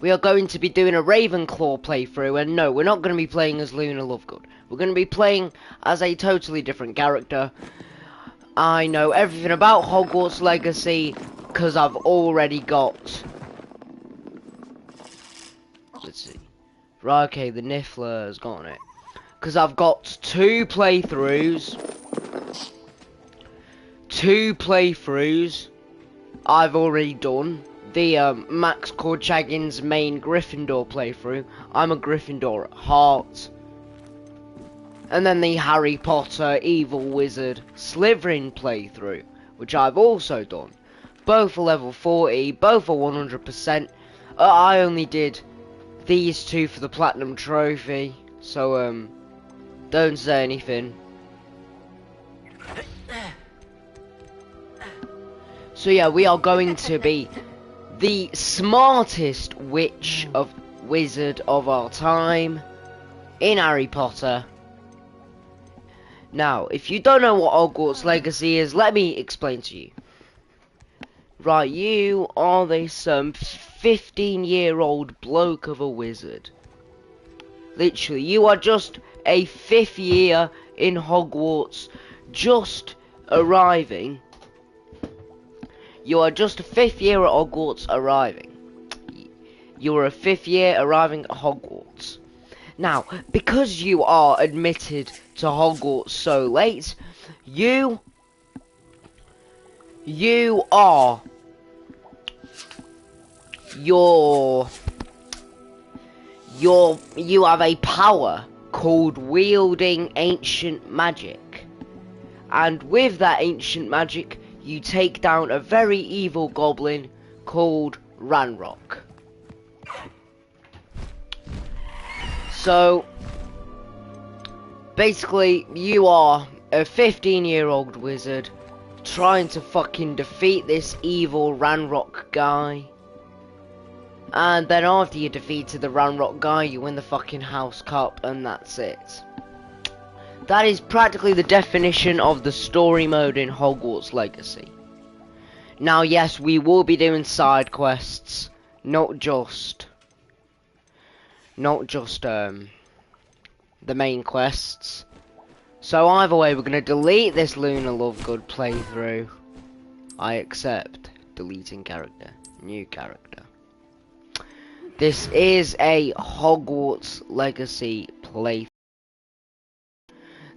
We are going to be doing a Ravenclaw playthrough, and no, we're not going to be playing as Luna Lovegood. We're going to be playing as a totally different character. I know everything about Hogwarts Legacy, because I've already got... Let's see. Right, okay, the Niffler has gotten it. Because I've got two playthroughs I've already done. The Max Corchagin's main Gryffindor playthrough. I'm a Gryffindor at heart. And then the Harry Potter Evil Wizard Slytherin playthrough, which I've also done. Both are level 40, both are 100%. I only did these two for the Platinum Trophy, so don't say anything. So yeah, we are going to be the smartest wizard of our time in Harry Potter. Now, if you don't know what Hogwarts Legacy is, let me explain to you. Right, you are this 15-year-old bloke of a wizard. Literally, you are just a 5th year in Hogwarts, just arriving. You are just a 5th year at Hogwarts arriving. You are a 5th year arriving at Hogwarts. Now, because you are admitted to Hogwarts so late, you have a power called wielding ancient magic. And with that ancient magic, you take down a very evil goblin called Ranrock. So, basically, you are a 15-year-old wizard trying to fucking defeat this evil Ranrock guy. And then after you defeated the Ranrock guy, you win the fucking House Cup, and that's it. That is practically the definition of the story mode in Hogwarts Legacy. Now, yes, we will be doing side quests, not just the main quests. So either way, we're gonna delete this Luna Lovegood playthrough. I accept. Deleting character. New character. This is a Hogwarts Legacy playthrough.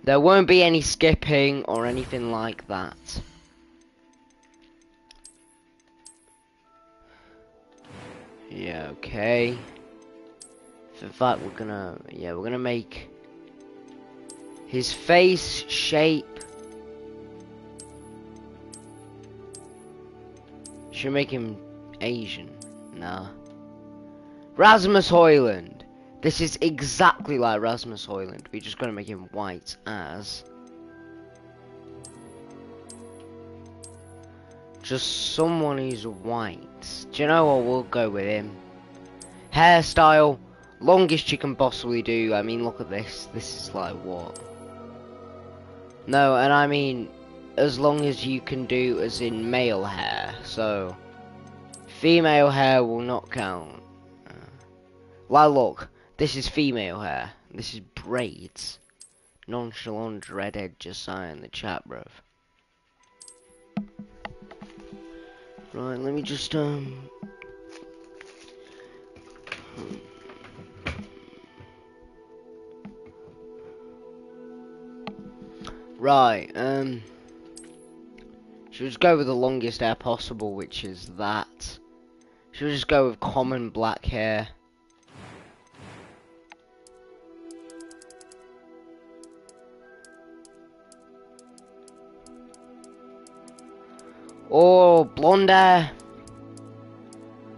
There won't be any skipping or anything like that. Yeah, okay. In fact, we're gonna make his face shape. Should make him Asian. Nah. Rasmus Hoyland. This is exactly like Rasmus Hoyland. We're just gonna make him white as just someone who's white. Do you know what? We'll go with him. Hairstyle, longest you can possibly do. I mean, look at this. This is like what? No, and I mean, as long as you can do as in male hair. So, female hair will not count. Well, look. This is female hair. This is braids. Nonchalant redhead Josiah in the chat, bruv. Right, let me just Right, should we just go with the longest hair possible, which is that? Should we just go with common black hair? Or blonde hair?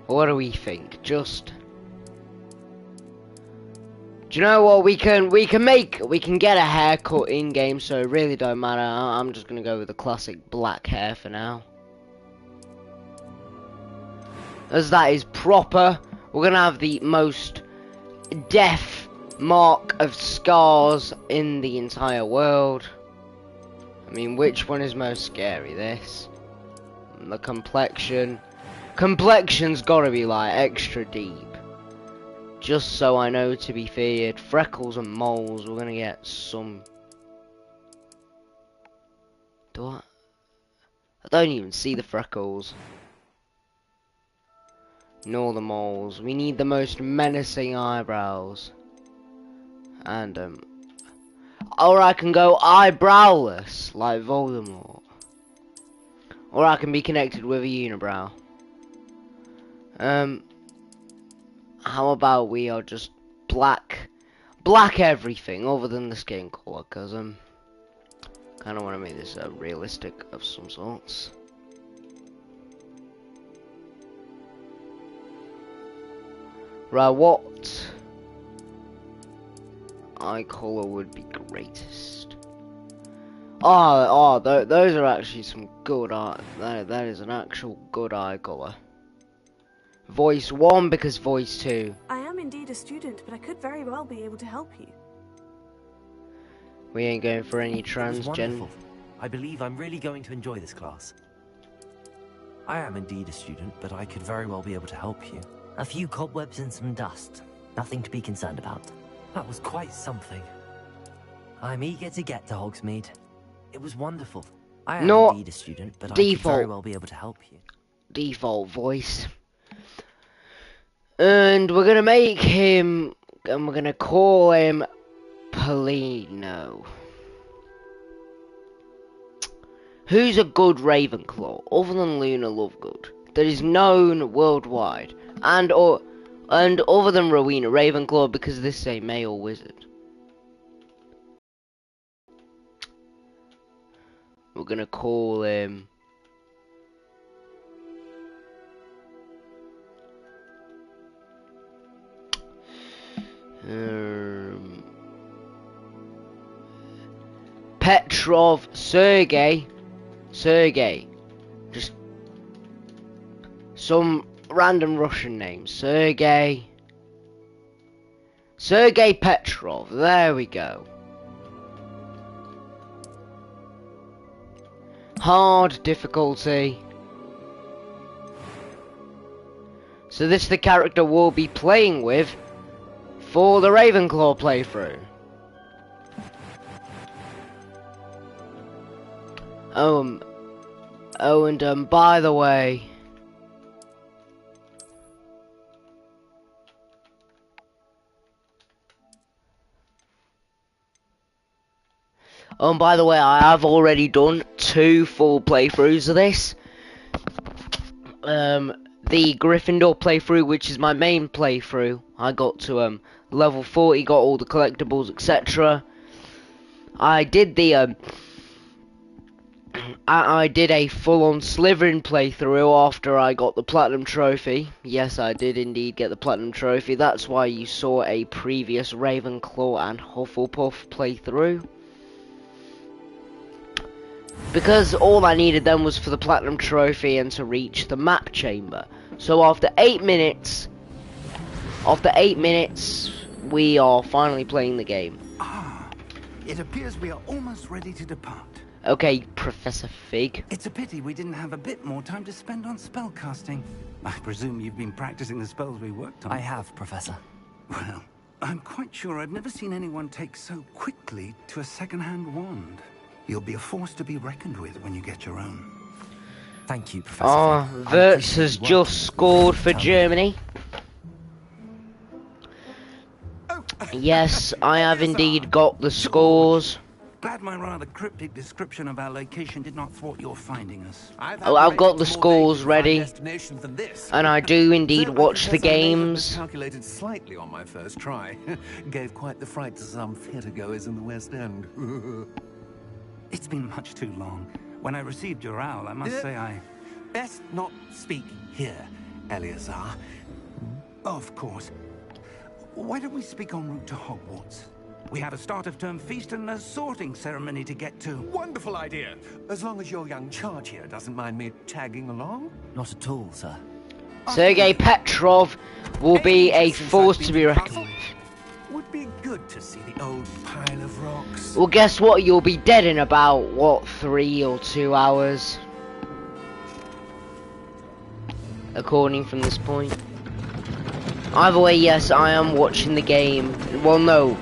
What do we think? Just... Do you know what? We can get a haircut in game, so it really don't matter. I'm just gonna go with the classic black hair for now. As that is proper. We're gonna have the most death mark of scars in the entire world. I mean, which one is most scary? This? The complexion. Complexion's gotta be like extra deep. Just so I know to be feared. Freckles and moles. We're gonna get some. Do I? I don't even see the freckles. Nor the moles. We need the most menacing eyebrows. And or I can go eyebrowless like Voldemort. Or I can be connected with a unibrow. How about we are just black everything other than the skin color, cause kind of want to make this realistic of some sorts. Right, what eye color would be greatest? Those are actually some good eye. That is an actual good eye color. Voice 1 because voice 2. I am indeed a student, but I could very well be able to help you. We ain't going for any transgender. I believe I'm really going to enjoy this class. I am indeed a student, but I could very well be able to help you. A few cobwebs and some dust. Nothing to be concerned about. That was quite something. I'm eager to get to Hogsmeade. It was wonderful. I am Not indeed a student, but I could default. very well be able to help you. Default voice. And we're gonna make him, and we're gonna call him Polino. Who's a good Ravenclaw, other than Luna Lovegood, that is known worldwide, and other than Rowena Ravenclaw, because this is a male wizard. We're gonna call him Petrov Sergey. Just some random Russian name. Sergey Petrov. There we go. Hard difficulty. So this is the character we'll be playing with for the Ravenclaw playthrough. And by the way, I have already done 2 full playthroughs of this. The Gryffindor playthrough, which is my main playthrough, I got to level 40, got all the collectibles, etc. I did the I did a full-on Slytherin playthrough after I got the Platinum Trophy. Yes, I did indeed get the Platinum Trophy. That's why you saw a previous Ravenclaw and Hufflepuff playthrough. Because all I needed then was for the Platinum Trophy and to reach the map chamber. So after 8 minutes, we are finally playing the game. Ah, it appears we are almost ready to depart. Okay, Professor Fig. It's a pity we didn't have a bit more time to spend on spellcasting. I presume you've been practicing the spells we worked on. I have, Professor. Well, I'm quite sure I've never seen anyone take so quickly to a second-hand wand. You'll be a force to be reckoned with when you get your own. Thank you, Professor. Oh, Wirtz has just scored for Germany. Yes, I have indeed got the scores. Glad my rather cryptic description of our location did not thwart your finding us. I've got the scores ready, and I do indeed watch the games. Calculated slightly on my first try. Gave quite the fright to some theatre goers in the West End. It's been much too long. When I received your owl, I must say I... Best not speak here, Eleazar. Of course. Why don't we speak en route to Hogwarts? We have a start-of-term feast and a sorting ceremony to get to. Wonderful idea. As long as your young charge here doesn't mind me tagging along. Not at all, sir. Sergei Petrov will be a force to be reckoned with. Would be good to see the old pile of rocks. Well, guess what? You'll be dead in about, what, 3 or 2 hours? According from this point. Either way, yes, I am watching the game. Well, no.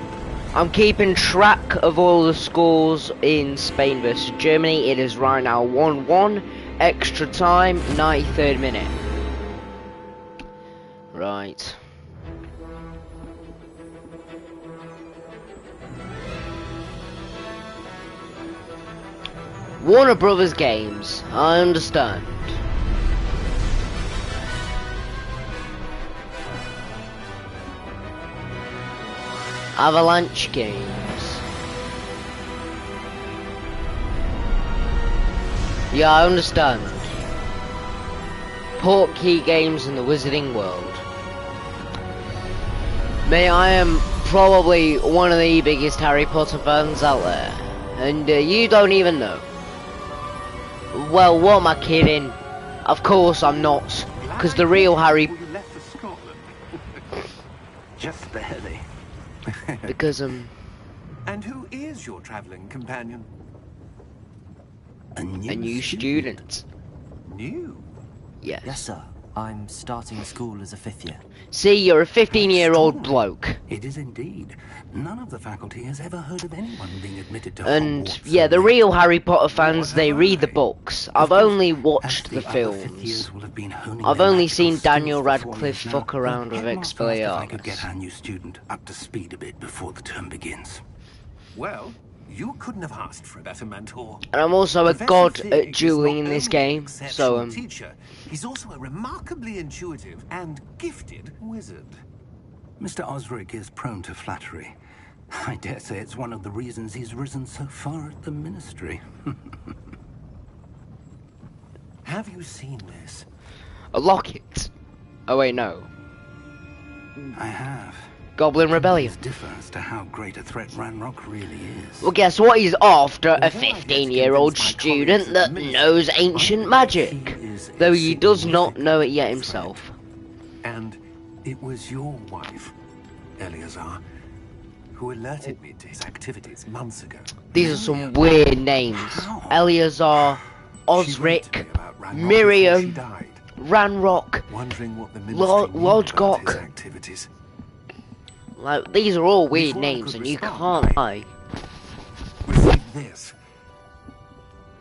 I'm keeping track of all the scores in Spain versus Germany. It is right now 1-1. Extra time, 93rd minute. Right. Warner Brothers games, I understand. Avalanche games. Yeah, I understand. Portkey games in the Wizarding World. Mate, I am probably one of the biggest Harry Potter fans out there. And you don't even know. Well, what am I kidding? Of course I'm not. Because the real Harry... You left for Scotland. Just barely. Because, And who is your travelling companion? a new student. New? Yes. Yes, sir. I'm starting school as a 5th year. See, you're a 15-year-old bloke. It is indeed. None of the faculty has ever heard of anyone being admitted to And, Hogwarts yeah, the early. real Harry Potter fans, they read the books. I've Of course, only as watched the other fifth films. years will have been honing I've their only magical seen Daniel skills for 4 Radcliffe years now. fuck around with Headmaster asked if I could Expelliarmus. get our new student up to speed a bit before the term begins. Well, you couldn't have asked for a better mentor. And I'm also a Professor god Fig at is dueling not in this only an game, exceptional so teacher, he's also a remarkably intuitive and gifted wizard. Mr. Osric is prone to flattery. I dare say it's one of the reasons he's risen so far at the ministry. Have you seen this? a locket. Oh wait, no. I have. Goblin Rebellion. Opinions differ as to how great a threat Ranrock really is. Well, guess what? He's after a Although I get 15-year-old convinced my student colleagues that at the knows ministry ancient are magic, is though he does significant not know it yet threat. himself. And it was your wife, Eleazar, who alerted me to his activities months ago. These are some weird names. How? Eleazar, She wrote to me Osric, about Ranrock before she Miriam, died, Ranrock. wondering what the ministry Lord- knew Lord about Gok. his activities. Like, these are all weird Before I names, could and you respond, can't lie. Received this.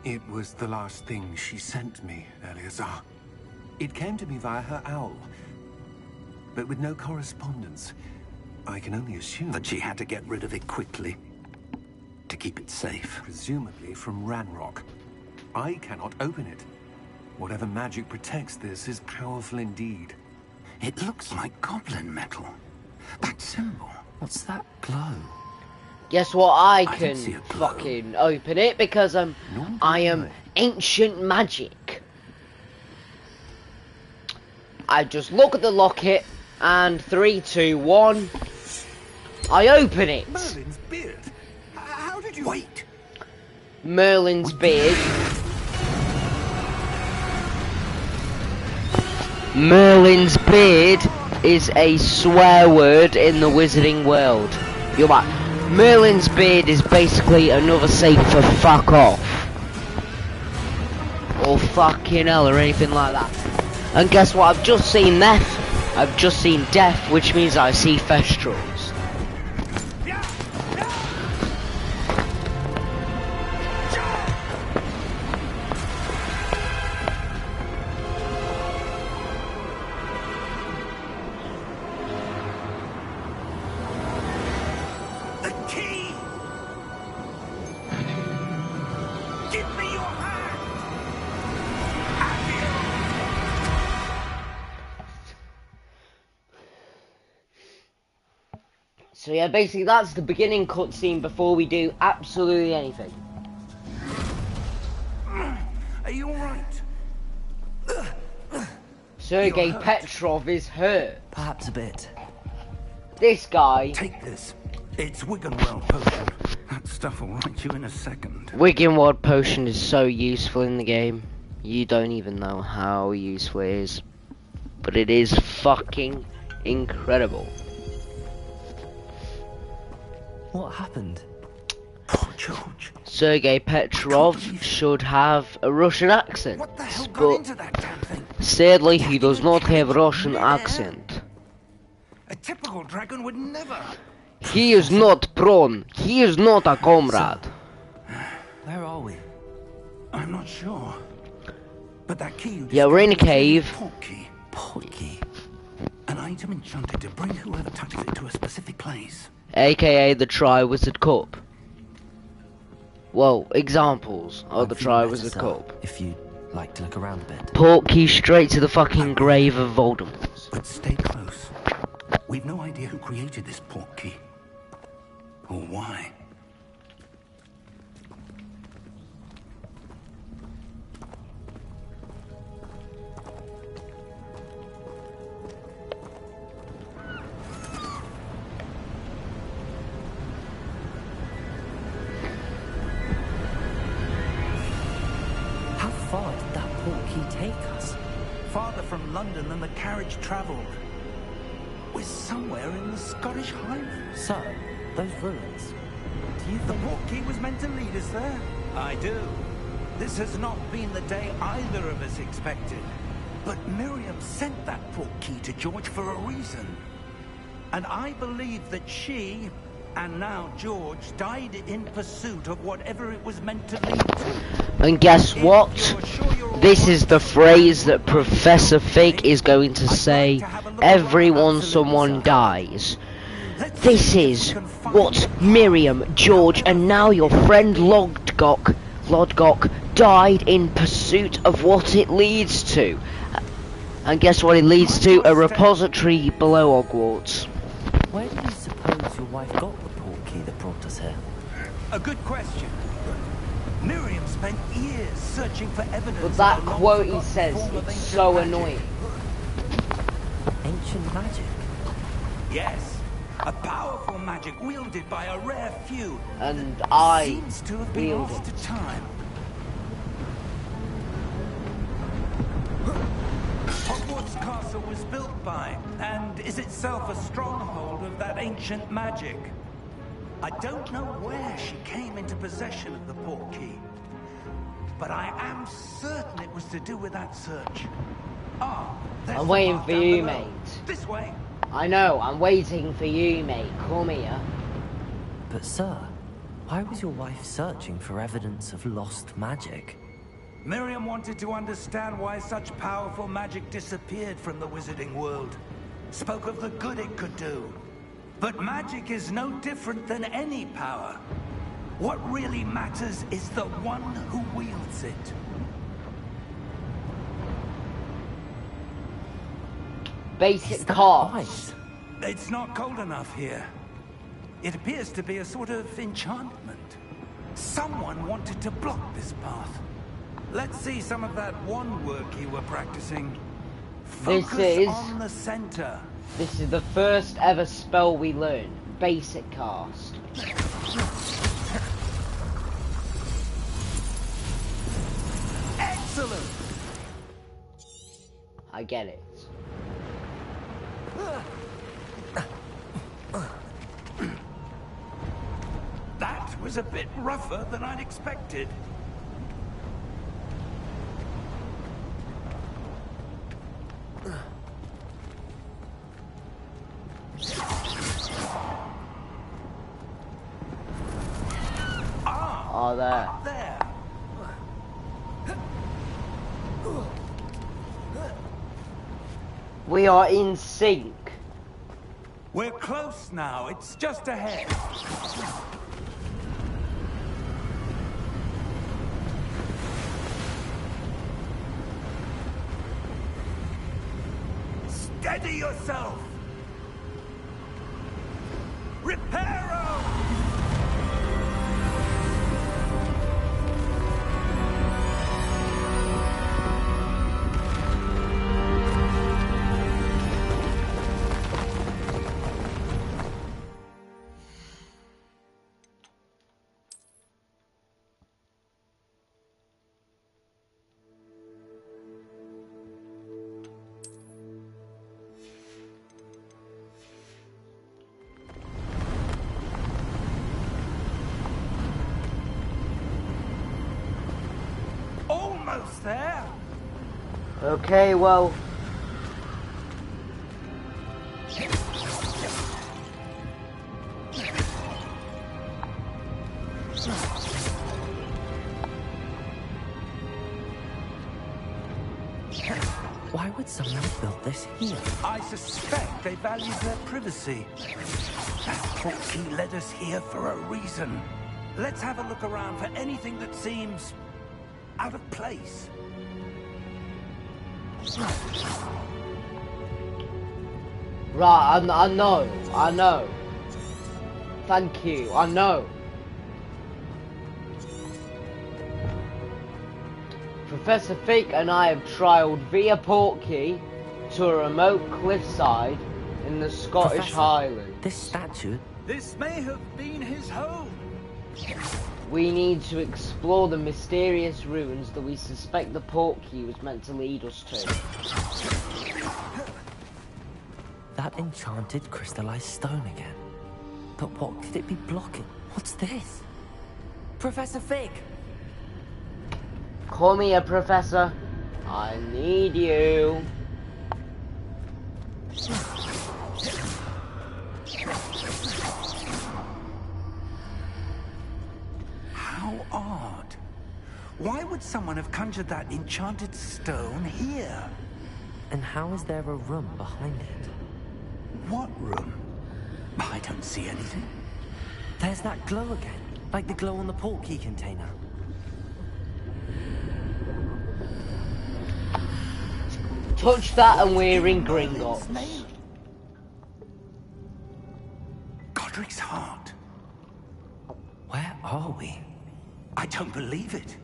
It was the last thing she sent me, Eleazar. It came to me via her owl, but with no correspondence. I can only assume That she had to get rid of it quickly to keep it safe. presumably from Ranrock. I cannot open it. Whatever magic protects this is powerful indeed. It looks like goblin metal. That symbol. What's that glow? Guess what? I don't can see a glow. fucking open it because Nor do I am ancient magic. I just look at the locket and 3, 2, 1. I open it. Merlin's beard. How did you... Wait. Merlin's beard. Merlin's beard is a swear word in the wizarding world. You're like, Merlin's beard is basically another saying for fuck off. Or fucking hell or anything like that. And guess what? I've just seen death. I've just seen death, which means I see Thestrals. The key! Give me your hand! So yeah, basically that's the beginning cutscene before we do absolutely anything. Are you alright? Sergei You're hurt. Petrov is hurt. Perhaps a bit. This guy, Take this. It's Wiggenweld potion. That stuff will right you in a second. Wiggenweld potion is so useful in the game. You don't even know how useful it is. But it is fucking incredible. What happened? Poor George. Sergei Petrov should have a Russian accent. What the hell got But into that damn thing? sadly he does not have a Russian accent. typical dragon would never. He is not prawn. He is not a comrade. Where are we? I'm not sure. But that key you Yeah, we're in a discovered is really cave. port key. Port key. An item enchanted to bring whoever touches it to a specific place. AKA the Tri-Wizard Cup. Well, examples of the I'm feeling better, Tri-Wizard sir, Cup. if you'd like to look around a bit. Port key straight to the fucking grave of Voldemort. But stay close. We've no idea who created this port key. Or why. How far did that port key take us? Farther from London than the carriage travelled. We're somewhere in the Scottish Highlands. Sir, those ruins. Do you The think... port key was meant to lead us there? I do. This has not been the day either of us expected. But Miriam sent that port key to George for a reason. And I believe that she, and now George, died in pursuit of whatever it was meant to lead to. And guess what? This is the phrase that Professor Fig is going to say everyone someone dies. This is what Miriam, George, and now your friend Lodgok died in pursuit of what it leads to. And guess what it leads to? A repository below Hogwarts. Where do you suppose your wife got the port key that brought us here? A good question. Miriam spent years searching for evidence. But that of a quote he long-forgotten says, form of it's ancient so magic. annoying. Ancient magic? Yes, a powerful magic wielded by a rare few. And that I seems to have been wield lost it. to time. Hogwarts Castle was built by, and is itself a stronghold of that ancient magic. I don't know where she came into possession of the port key, but I am certain it was to do with that search. Ah, there's I'm the waiting path for down you, below. mate. This way. I know, I'm waiting for you, mate. Come here. But sir, why was your wife searching for evidence of lost magic? Miriam wanted to understand why such powerful magic disappeared from the wizarding world. Spoke of the good it could do. But magic is no different than any power. What really matters is the one who wields it. Basic that cards. right? It's not cold enough here. It appears to be a sort of enchantment. Someone wanted to block this path. Let's see some of that wand work you were practicing. Focus on the center. This is the first ever spell we learn. Basic cast. Excellent! I get it. That was a bit rougher than I'd expected. Oh, there. Up there. We are in sync. We're close now. It's just ahead. Steady yourself. Reparo! Almost there. Okay, well. would someone have built this here? I suspect they valued their privacy. That portkey led us here for a reason. Let's have a look around for anything that seems out of place. Right, I know. Thank you, I know. Professor Fig and I have travelled via portkey to a remote cliffside in the Scottish Professor, Highlands. This statue? This may have been his home. We need to explore the mysterious ruins that we suspect the portkey was meant to lead us to. That enchanted crystallized stone again. But what could it be blocking? What's this? Professor Fig! Call me a professor. I need you. How odd. Why would someone have conjured that enchanted stone here? And how is there a room behind it? What room? I don't see anything. There's that glow again, like the glow on the portkey container. Touch that and we're in Gringotts. Godric's heart. Where are we? I don't believe it.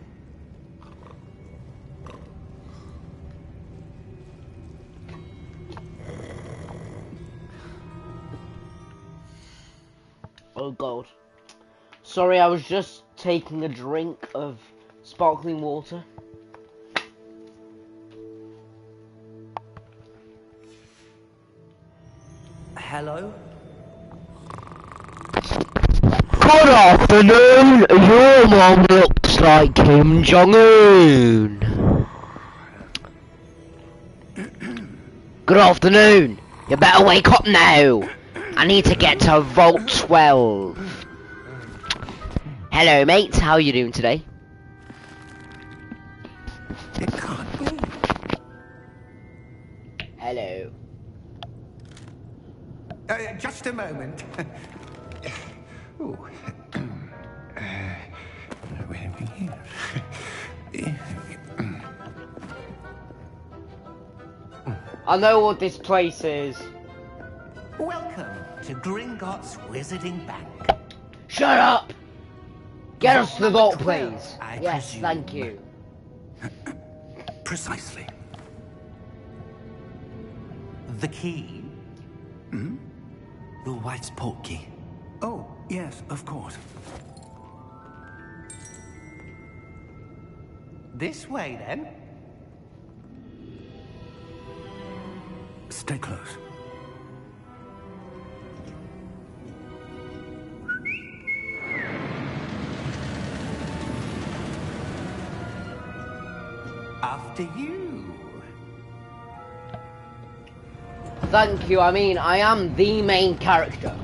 Oh god. Sorry, I was just taking a drink of sparkling water. Hello? Good afternoon, your mom looks like Kim Jong-un. Good afternoon, you better wake up now. I need to get to Vault 12. Hello mates, how are you doing today? It can't be. Hello. Just a moment. Ooh. Where are we here? I know what this place is. Welcome to Gringotts Wizarding Bank. Shut up! Get us to the Vault vault, number 12, please. I Yes, presume. thank you. Precisely. The key? Your wife's portkey. Oh, yes, of course. This way, then. Stay close. After you. Thank you, I mean, I am the main character.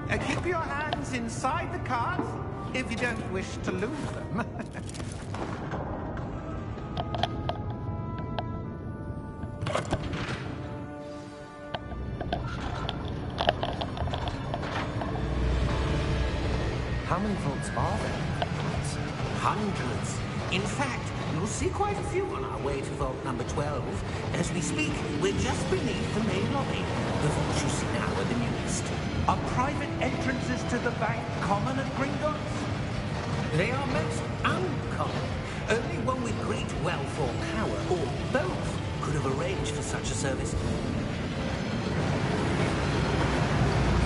Keep your hands inside the cart if you don't wish to lose them. How many vaults are there? Hundreds. In fact, you'll see quite a few on our way to vault number 12. As we speak, we're just beneath the main lobby. The vaults you see now are the newest. Are private entrances to the bank common at Gringotts? They are most uncommon. Only one with great wealth or power, or both, could have arranged for such a service.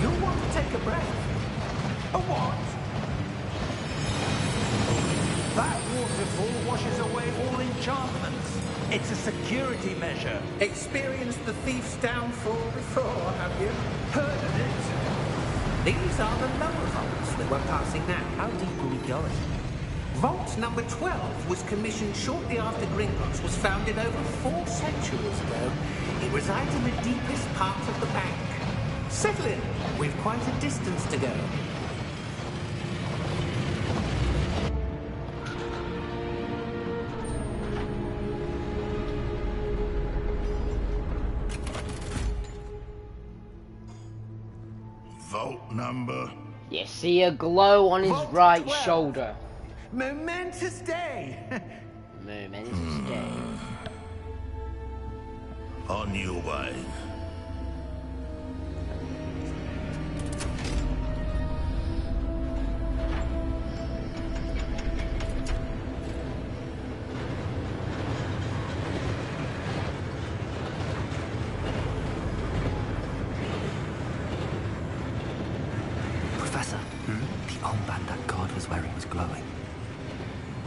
You'll want to take a breath. A what? That waterfall washes away all enchantments. It's a security measure. Experienced the thief's downfall before, have you? Heard of it? These are the lower vaults that we're passing now. How deep are we going? Vault number 12 was commissioned shortly after Gringotts was founded over 4 centuries ago. It resides in the deepest part of the bank. Settle in. We've quite a distance to go. Vault number? You see a glow on his Vault right 12. shoulder. Momentous day. Momentous day. On your way. Professor, the armband that guard was wearing was glowing.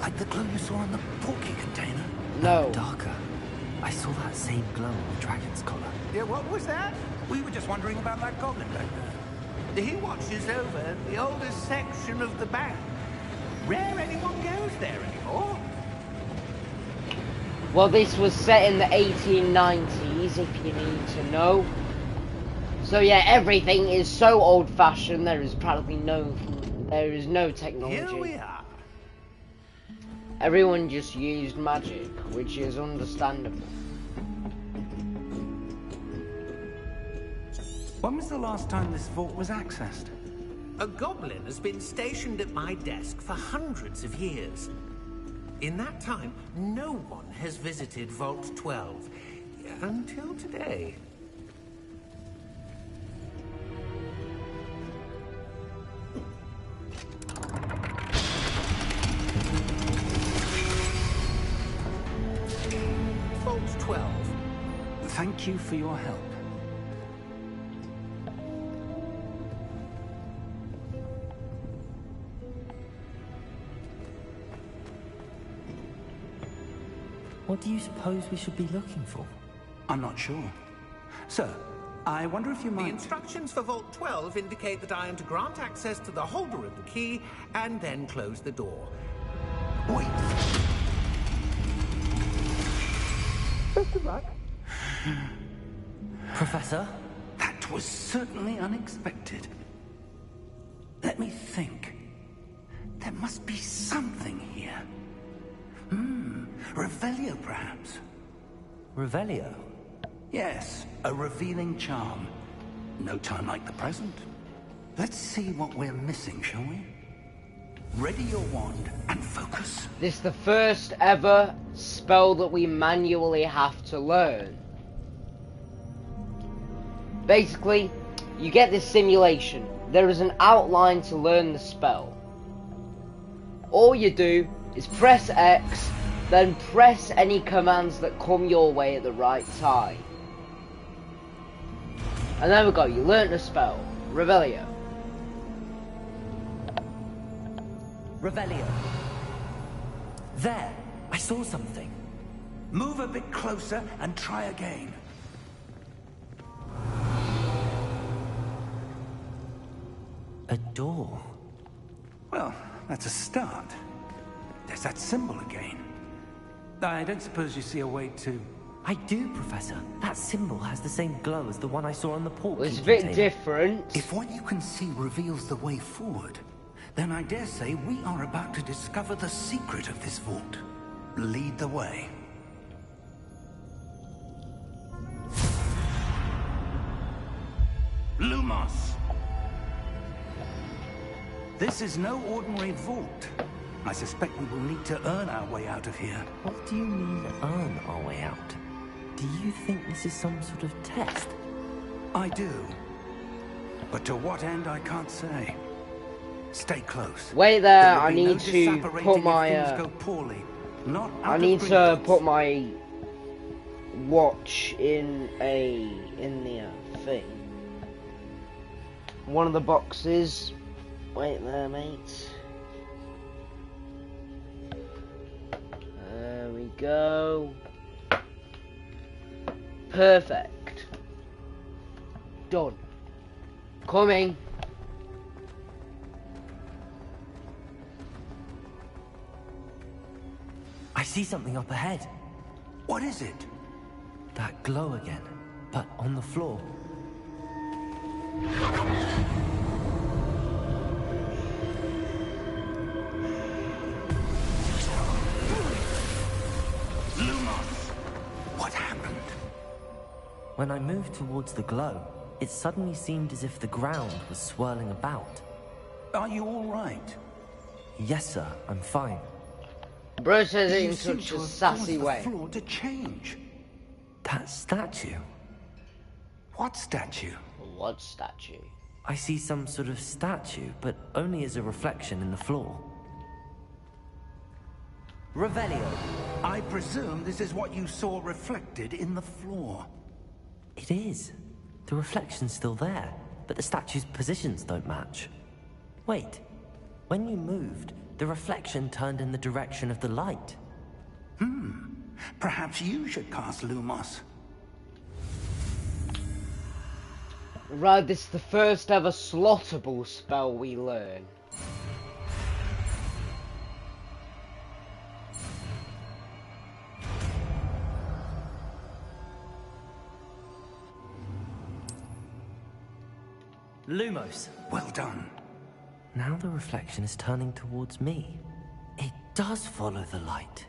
Like the glow you saw on the porky container? No. Darker. I saw that same glow on the dragon's collar. Yeah, what was that? We were just wondering about that goblin back there. He watches over the oldest section of the bank. Rare anyone goes there anymore. Well, this was set in the 1890s, if you need to know. So yeah, everything is so old-fashioned. There is practically no technology. Here we are. Everyone just used magic, which is understandable. When was the last time this vault was accessed? A goblin has been stationed at my desk for hundreds of years. In that time, no one has visited Vault 12. Until today. Vault 12. Thank you for your help. What do you suppose we should be looking for? I'm not sure. Sir, I wonder if you The might... instructions for Vault 12 indicate that I am to grant access to the holder of the key and then close the door. Wait. Professor? That was certainly unexpected. Let me think. There must be something here. Revelio, perhaps? Revelio? Yes, a revealing charm. No time like the present. Let's see what we're missing, shall we? Ready your wand and focus. This is the first ever spell that we manually have to learn. Basically, you get this simulation. There is an outline to learn the spell. All you do is press X, then press any commands that come your way at the right time. And there we go, you learnt the spell. Revelio. Revelio. There! I saw something. Move a bit closer and try again. A door. Well, that's a start. There's that symbol again. I don't suppose you see a way to... I do, Professor. That symbol has the same glow as the one I saw on the port Well, it's key a bit container. different. If what you can see reveals the way forward, then I dare say we are about to discover the secret of this vault. Lead the way. Lumos! This is no ordinary vault. I suspect we will need to earn our way out of here. What do you mean, earn our way out? Do you think this is some sort of test? I do. But to what end, I can't say. Stay close. Wait There there, will I be no need to disapparating put if my things go poorly. Not I out need of to Gringotts. put my watch in the thing. One of the boxes. Wait there, mate. There we go. Perfect. Done. Coming. I see something up ahead. What is it? That glow again, but on the floor. Lumos! What happened? When I moved towards the glow, it suddenly seemed as if the ground was swirling about. Are you all right? Yes, sir, I'm fine. Bro says it You in seem such to a have sassy caused the way. floor to change. That statue? What statue? What statue? I see some sort of statue, but only as a reflection in the floor. Revelio. I presume this is what you saw reflected in the floor. It is. The reflection's still there, but the statue's positions don't match. Wait. When you moved, the reflection turned in the direction of the light. Perhaps you should cast Lumos. Right, this is the first ever slottable spell we learn. Lumos. Well done. Now the reflection is turning towards me. It does follow the light.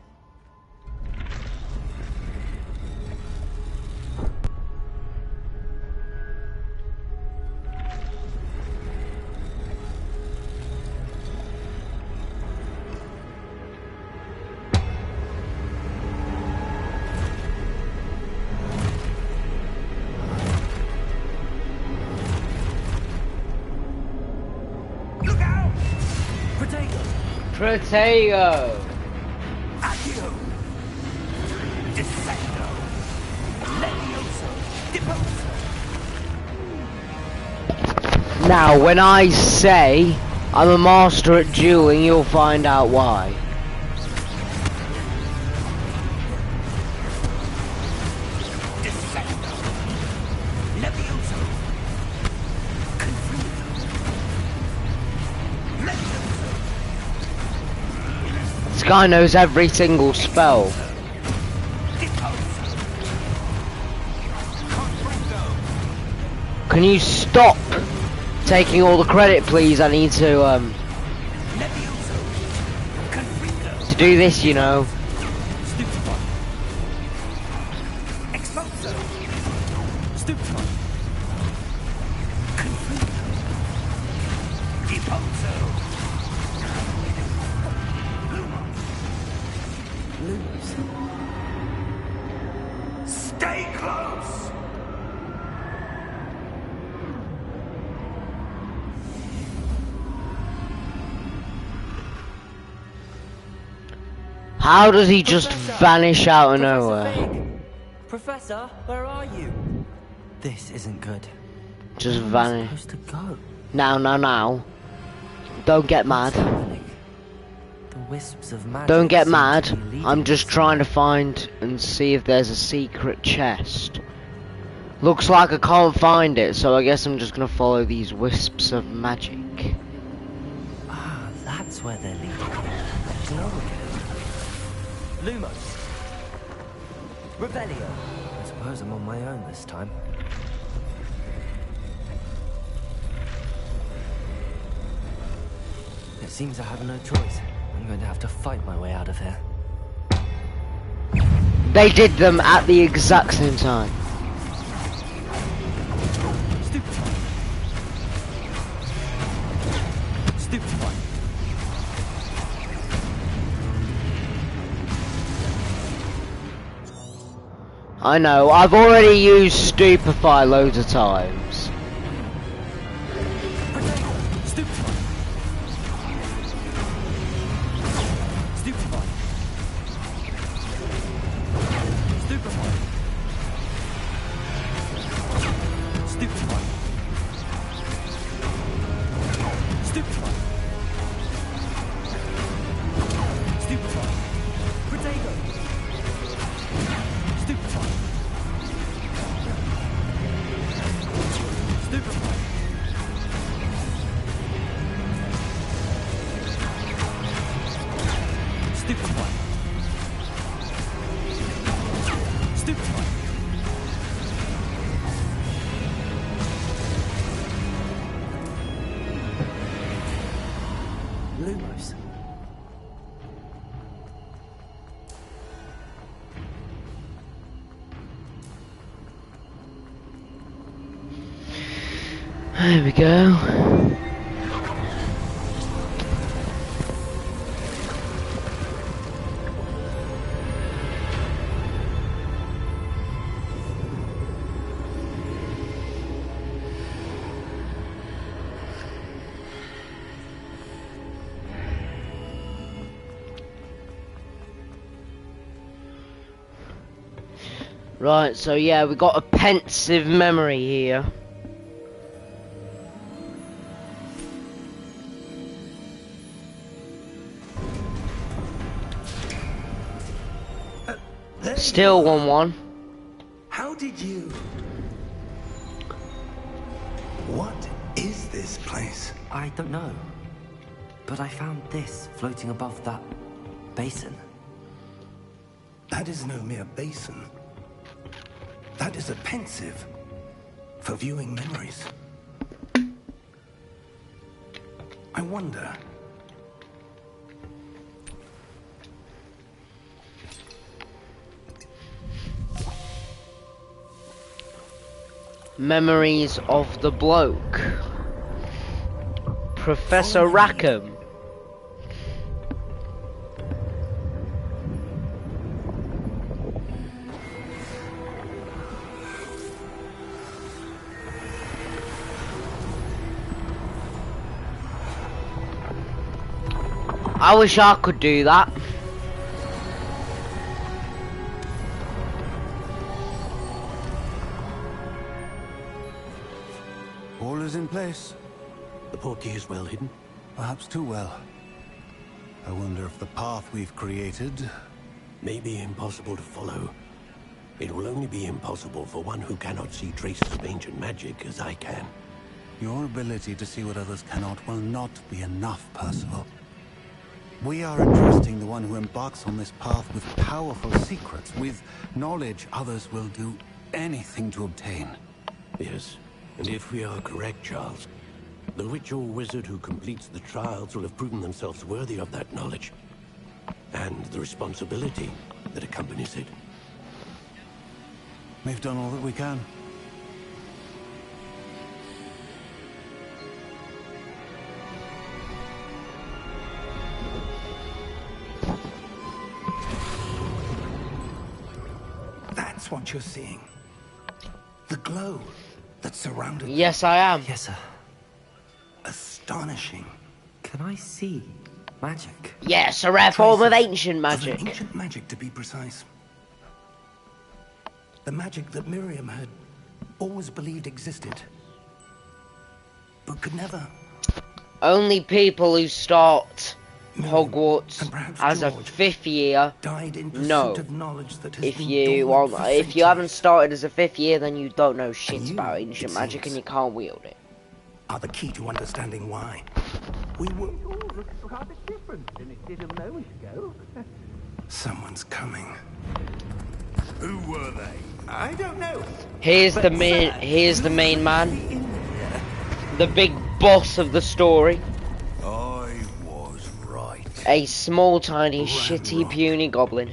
Look out! Protego! Accio! Descendo! Levioso! Deposo! Now, when I say I'm a master at dueling, you'll find out why. Descendo! Levioso! Confuso! Levioso! This guy knows every single spell. Deposo! Comprendo! Can you stop taking all the credit, please? I need to Levioso! Confringo! do this, you know. Stupefy! Expulso! Stupefy! Confringo! Deposo! Lumos! Stay close! How does he just vanish out of nowhere? Professor, where are you? This isn't good. Just Where am I vanish. supposed to go? Now. Don't get mad. What's happening? The wisps of magic Don't get seem mad. to be leading I'm me just trying to somewhere. find and see if there's a secret chest. Looks like I can't find it, so I guess I'm just gonna follow these wisps of magic. Ah, that's where they're leading me. Glow again. Lumos. Revelio. I suppose I'm on my own this time. It seems I have no choice. I'm going to have to fight my way out of here. They did them at the exact same time. Stupefy. Stupefy. I know, I've already used Stupefy loads of times. Stupefy. Stupefy. Stupefy. Stupefy. Stupefy. Stupefy. Protego. Stupefy. Stupefy. Stupefy. Stupefy. Lumos. There we go. Right, so yeah, we got a pensive memory here. Still 1-1. How did you... What is this place? I don't know. But I found this floating above that basin. That is no mere basin. That is a pensive for viewing memories. I wonder... Memories of the bloke. Professor Rackham. I wish I could do that. All is in place. The portkey is well hidden. Perhaps too well. I wonder if the path we've created... May be impossible to follow. It will only be impossible for one who cannot see traces of ancient magic as I can. Your ability to see what others cannot will not be enough, Percival. We are entrusting the one who embarks on this path with powerful secrets, with knowledge others will do anything to obtain. Yes, and if we are correct, Charles, the witch or wizard who completes the trials will have proven themselves worthy of that knowledge, and the responsibility that accompanies it. We've done all that we can. That's what you're seeing. The glow that surrounded Yes, I am. Yes, sir. Astonishing. Can I see magic? Yes, a rare form of Traces ancient of magic. an ancient magic, to be precise. The magic that Miriam had always believed existed, but could never. Only people who start Miriam, Hogwarts and perhaps as a George, 5th year. died in pursuit No. of knowledge that has If been you dormant want, for if you haven't centuries. started as a 5th year, then you don't know shit And you, about it ancient magic and seems, you can't wield it. Are the key to understanding why. We were. Rather different than it did a moment ago. Someone's coming. Who were they? I don't know. Here's the But, main, sir, here's the main man, in there. the big boss of the story. I was right. A small, tiny, Ravenclaw. shitty, puny goblin.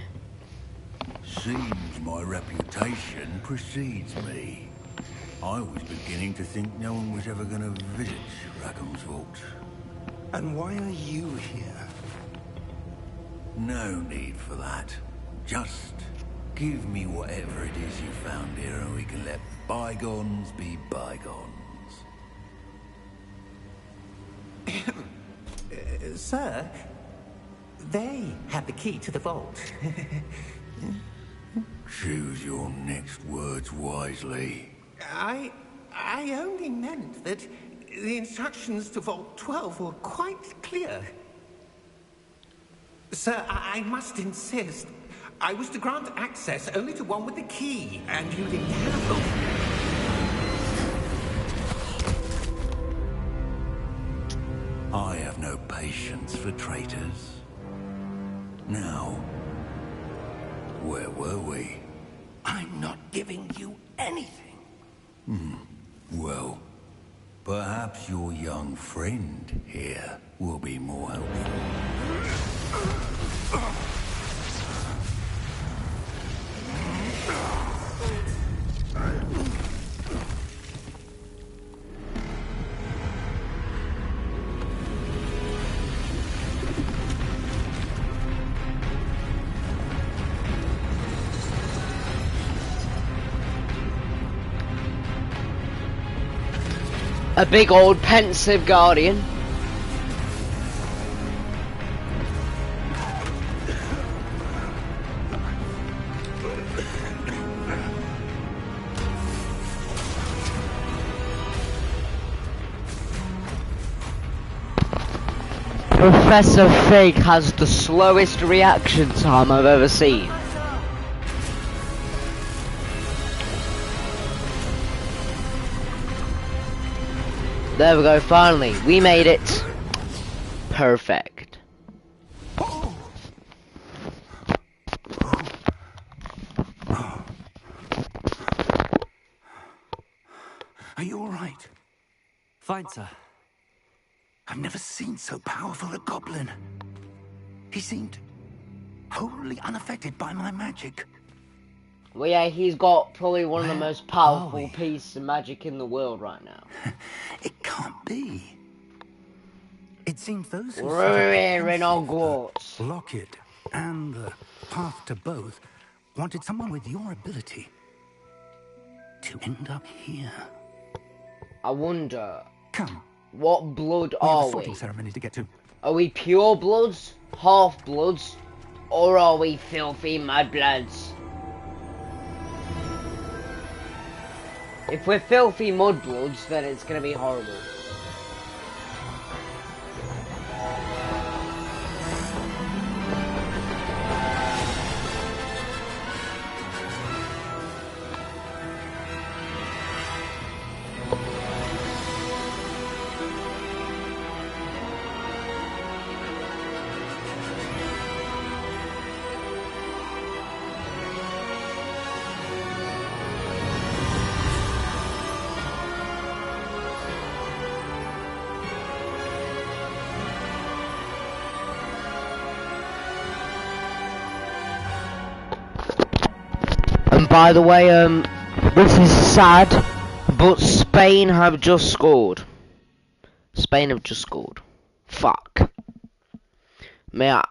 Seems my reputation precedes me. I was beginning to think no one was ever going to visit Rackham's Vault. And why are you here? No need for that. Just give me whatever it is you found here and we can let bygones be bygones. Sir, they had the key to the vault. Choose your next words wisely. I only meant that the instructions to Vault 12 were quite clear. Sir, I must insist. I was to grant access only to one with the key, and you didn't have them. I have no patience for traitors. Now, where were we? I'm not giving you anything. Well, perhaps your young friend here will be more helpful. A big old pensive guardian. Professor Fig has the slowest reaction time I've ever seen. There we go, finally, we made it. Perfect. Are you alright? Fine, sir. I've never seen so powerful a goblin. He seemed wholly unaffected by my magic. Well, yeah, he's got probably one of the most powerful pieces of magic in the world right now. It can't be. It seems those who We're here in set up Hogwarts. the locket and the path to both wanted someone with your ability to end up here. I wonder, Come. what blood We have are a sorting we? ceremony to get to. Are we pure bloods, half bloods, or are we filthy mud bloods? If we're filthy mudbloods, then it's gonna be horrible. And by the way, this is sad, but Spain have just scored. Spain have just scored. Fuck. May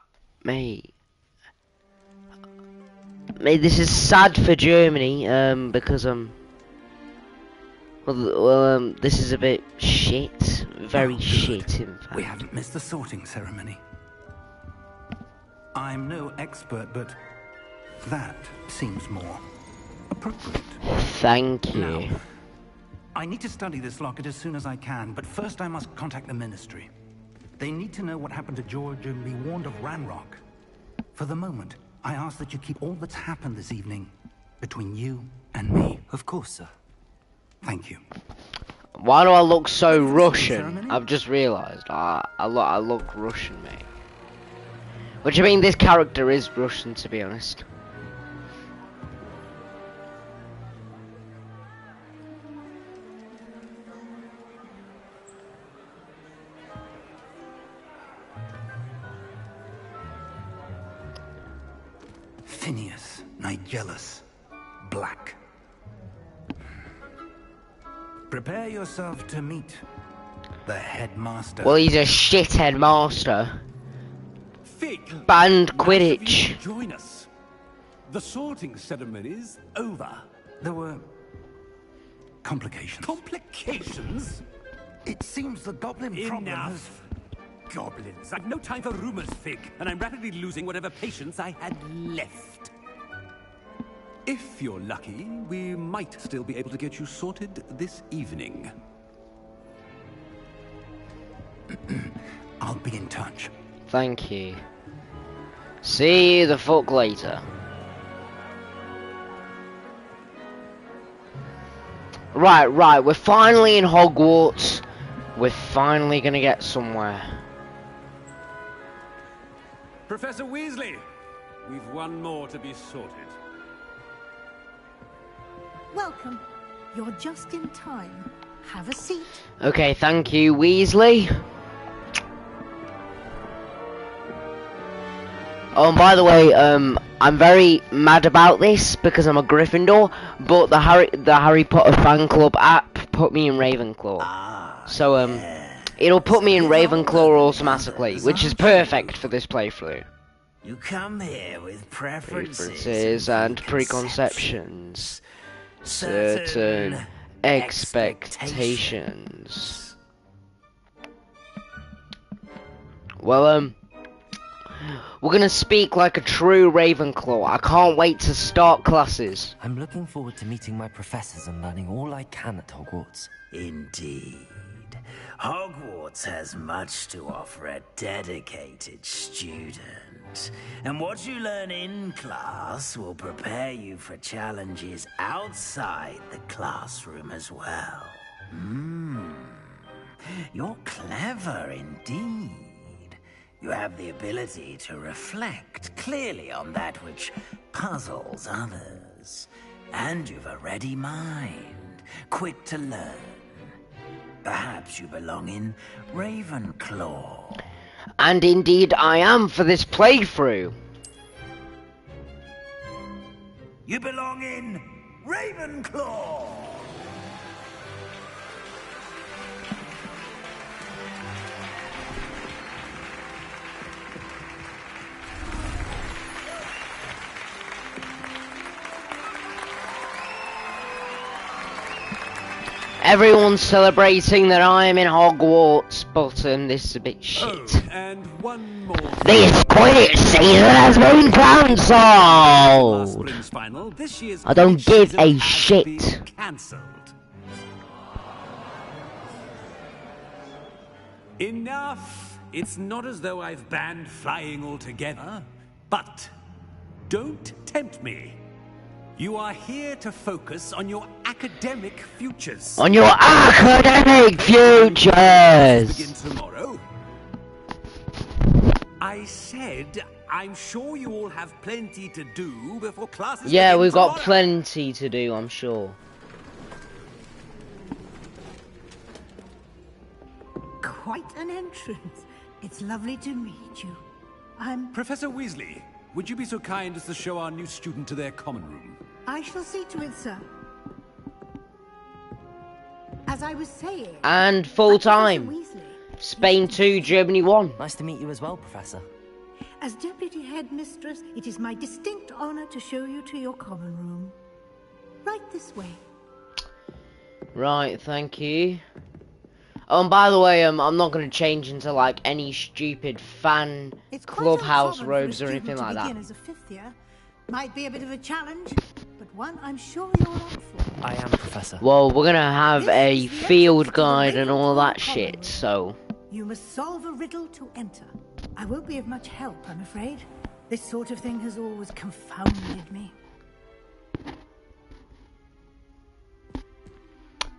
this is sad for Germany, because this is a bit shit, very shit in fact. We haven't missed the sorting ceremony. I'm no expert, but that seems more appropriate. Thank you. Now, I need to study this locket as soon as I can, but first I must contact the Ministry. They need to know what happened to George and be warned of Ranrock. For the moment, I ask that you keep all that's happened this evening between you and me. Of course, sir. Thank you. Why do I look so Russian? I've just realised. I look Russian, mate. Which, I mean, this character is Russian, to be honest. Phineas, Nigellus, Black. Prepare yourself to meet the headmaster. Well, he's a shit headmaster. Fig, Banned Quidditch. join us. The sorting ceremony's over. There were complications. Complications? It seems the goblin problem has... Enough. Goblins. I've no time for rumors, Fig, and I'm rapidly losing whatever patience I had left. If you're lucky, we might still be able to get you sorted this evening. I'll be in touch. Thank you. See you the fuck later. Right, we're finally in Hogwarts. We're finally gonna get somewhere. Professor Weasley, we've one more to be sorted. Welcome. You're just in time. Have a seat. Okay, thank you, Weasley. Oh, and by the way, I'm very mad about this because I'm a Gryffindor, but the Harry Potter fan club app put me in Ravenclaw. So it'll put me in Ravenclaw automatically, which is perfect for this playthrough. You come here with preferences And preconceptions. Certain expectations. Well, we're gonna speak like a true Ravenclaw. I can't wait to start classes. I'm looking forward to meeting my professors and learning all I can at Hogwarts. Indeed. Hogwarts has much to offer a dedicated student. And what you learn in class will prepare you for challenges outside the classroom as well. You're clever indeed. You have the ability to reflect clearly on that which puzzles others. And you've a ready mind, quick to learn. Perhaps you belong in Ravenclaw. And indeed I am for this playthrough. You belong in Ravenclaw! Everyone's celebrating that I am in Hogwarts, but this is a bit shit. Oh, and one more. This Quidditch season has been cancelled! I don't give a shit. Enough! It's not as though I've banned flying altogether, but don't tempt me. You are here to focus on your academic futures. On your academic futures! Begin tomorrow. I said, I'm sure you all have plenty to do before classes Yeah, begin we've got tomorrow. plenty to do, I'm sure. Quite an entrance. It's lovely to meet you. Professor Weasley, would you be so kind as to show our new student to their common room? I shall see to it, sir. As I was saying... And full time. Spain 2, Germany 1. Nice to meet you as well, Professor. As Deputy Headmistress, it is my distinct honor to show you to your common room. Right this way. Right, thank you. Oh, and by the way, I'm not going to change into like any stupid fan clubhouse robes or anything like that. As a fifth year. Might be a bit of a challenge, but one I'm sure you're up for. I am, Professor. Well, we're going to have a field guide and all that shit, so... You must solve a riddle to enter. I won't be of much help, I'm afraid. This sort of thing has always confounded me.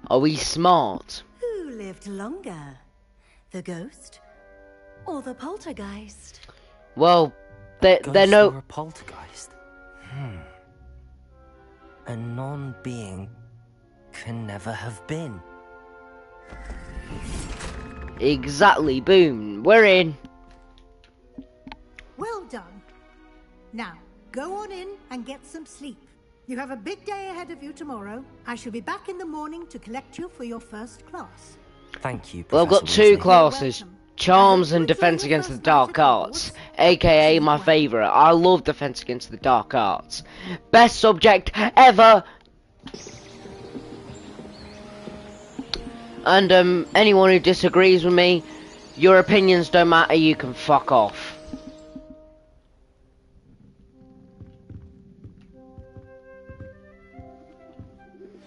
Are we smart? Who lived longer? The ghost or the poltergeist? Well, they're no... Or a poltergeist? A non-being can never have been. Exactly, boom, we're in. Well done. Now, go on in and get some sleep. You have a big day ahead of you tomorrow. I shall be back in the morning to collect you for your first class. Thank you, Well, I've got two classes. Charms and Defense Against the Dark Arts, aka my favourite. I love Defense Against the Dark Arts. Best subject ever! And anyone who disagrees with me, your opinions don't matter, you can fuck off.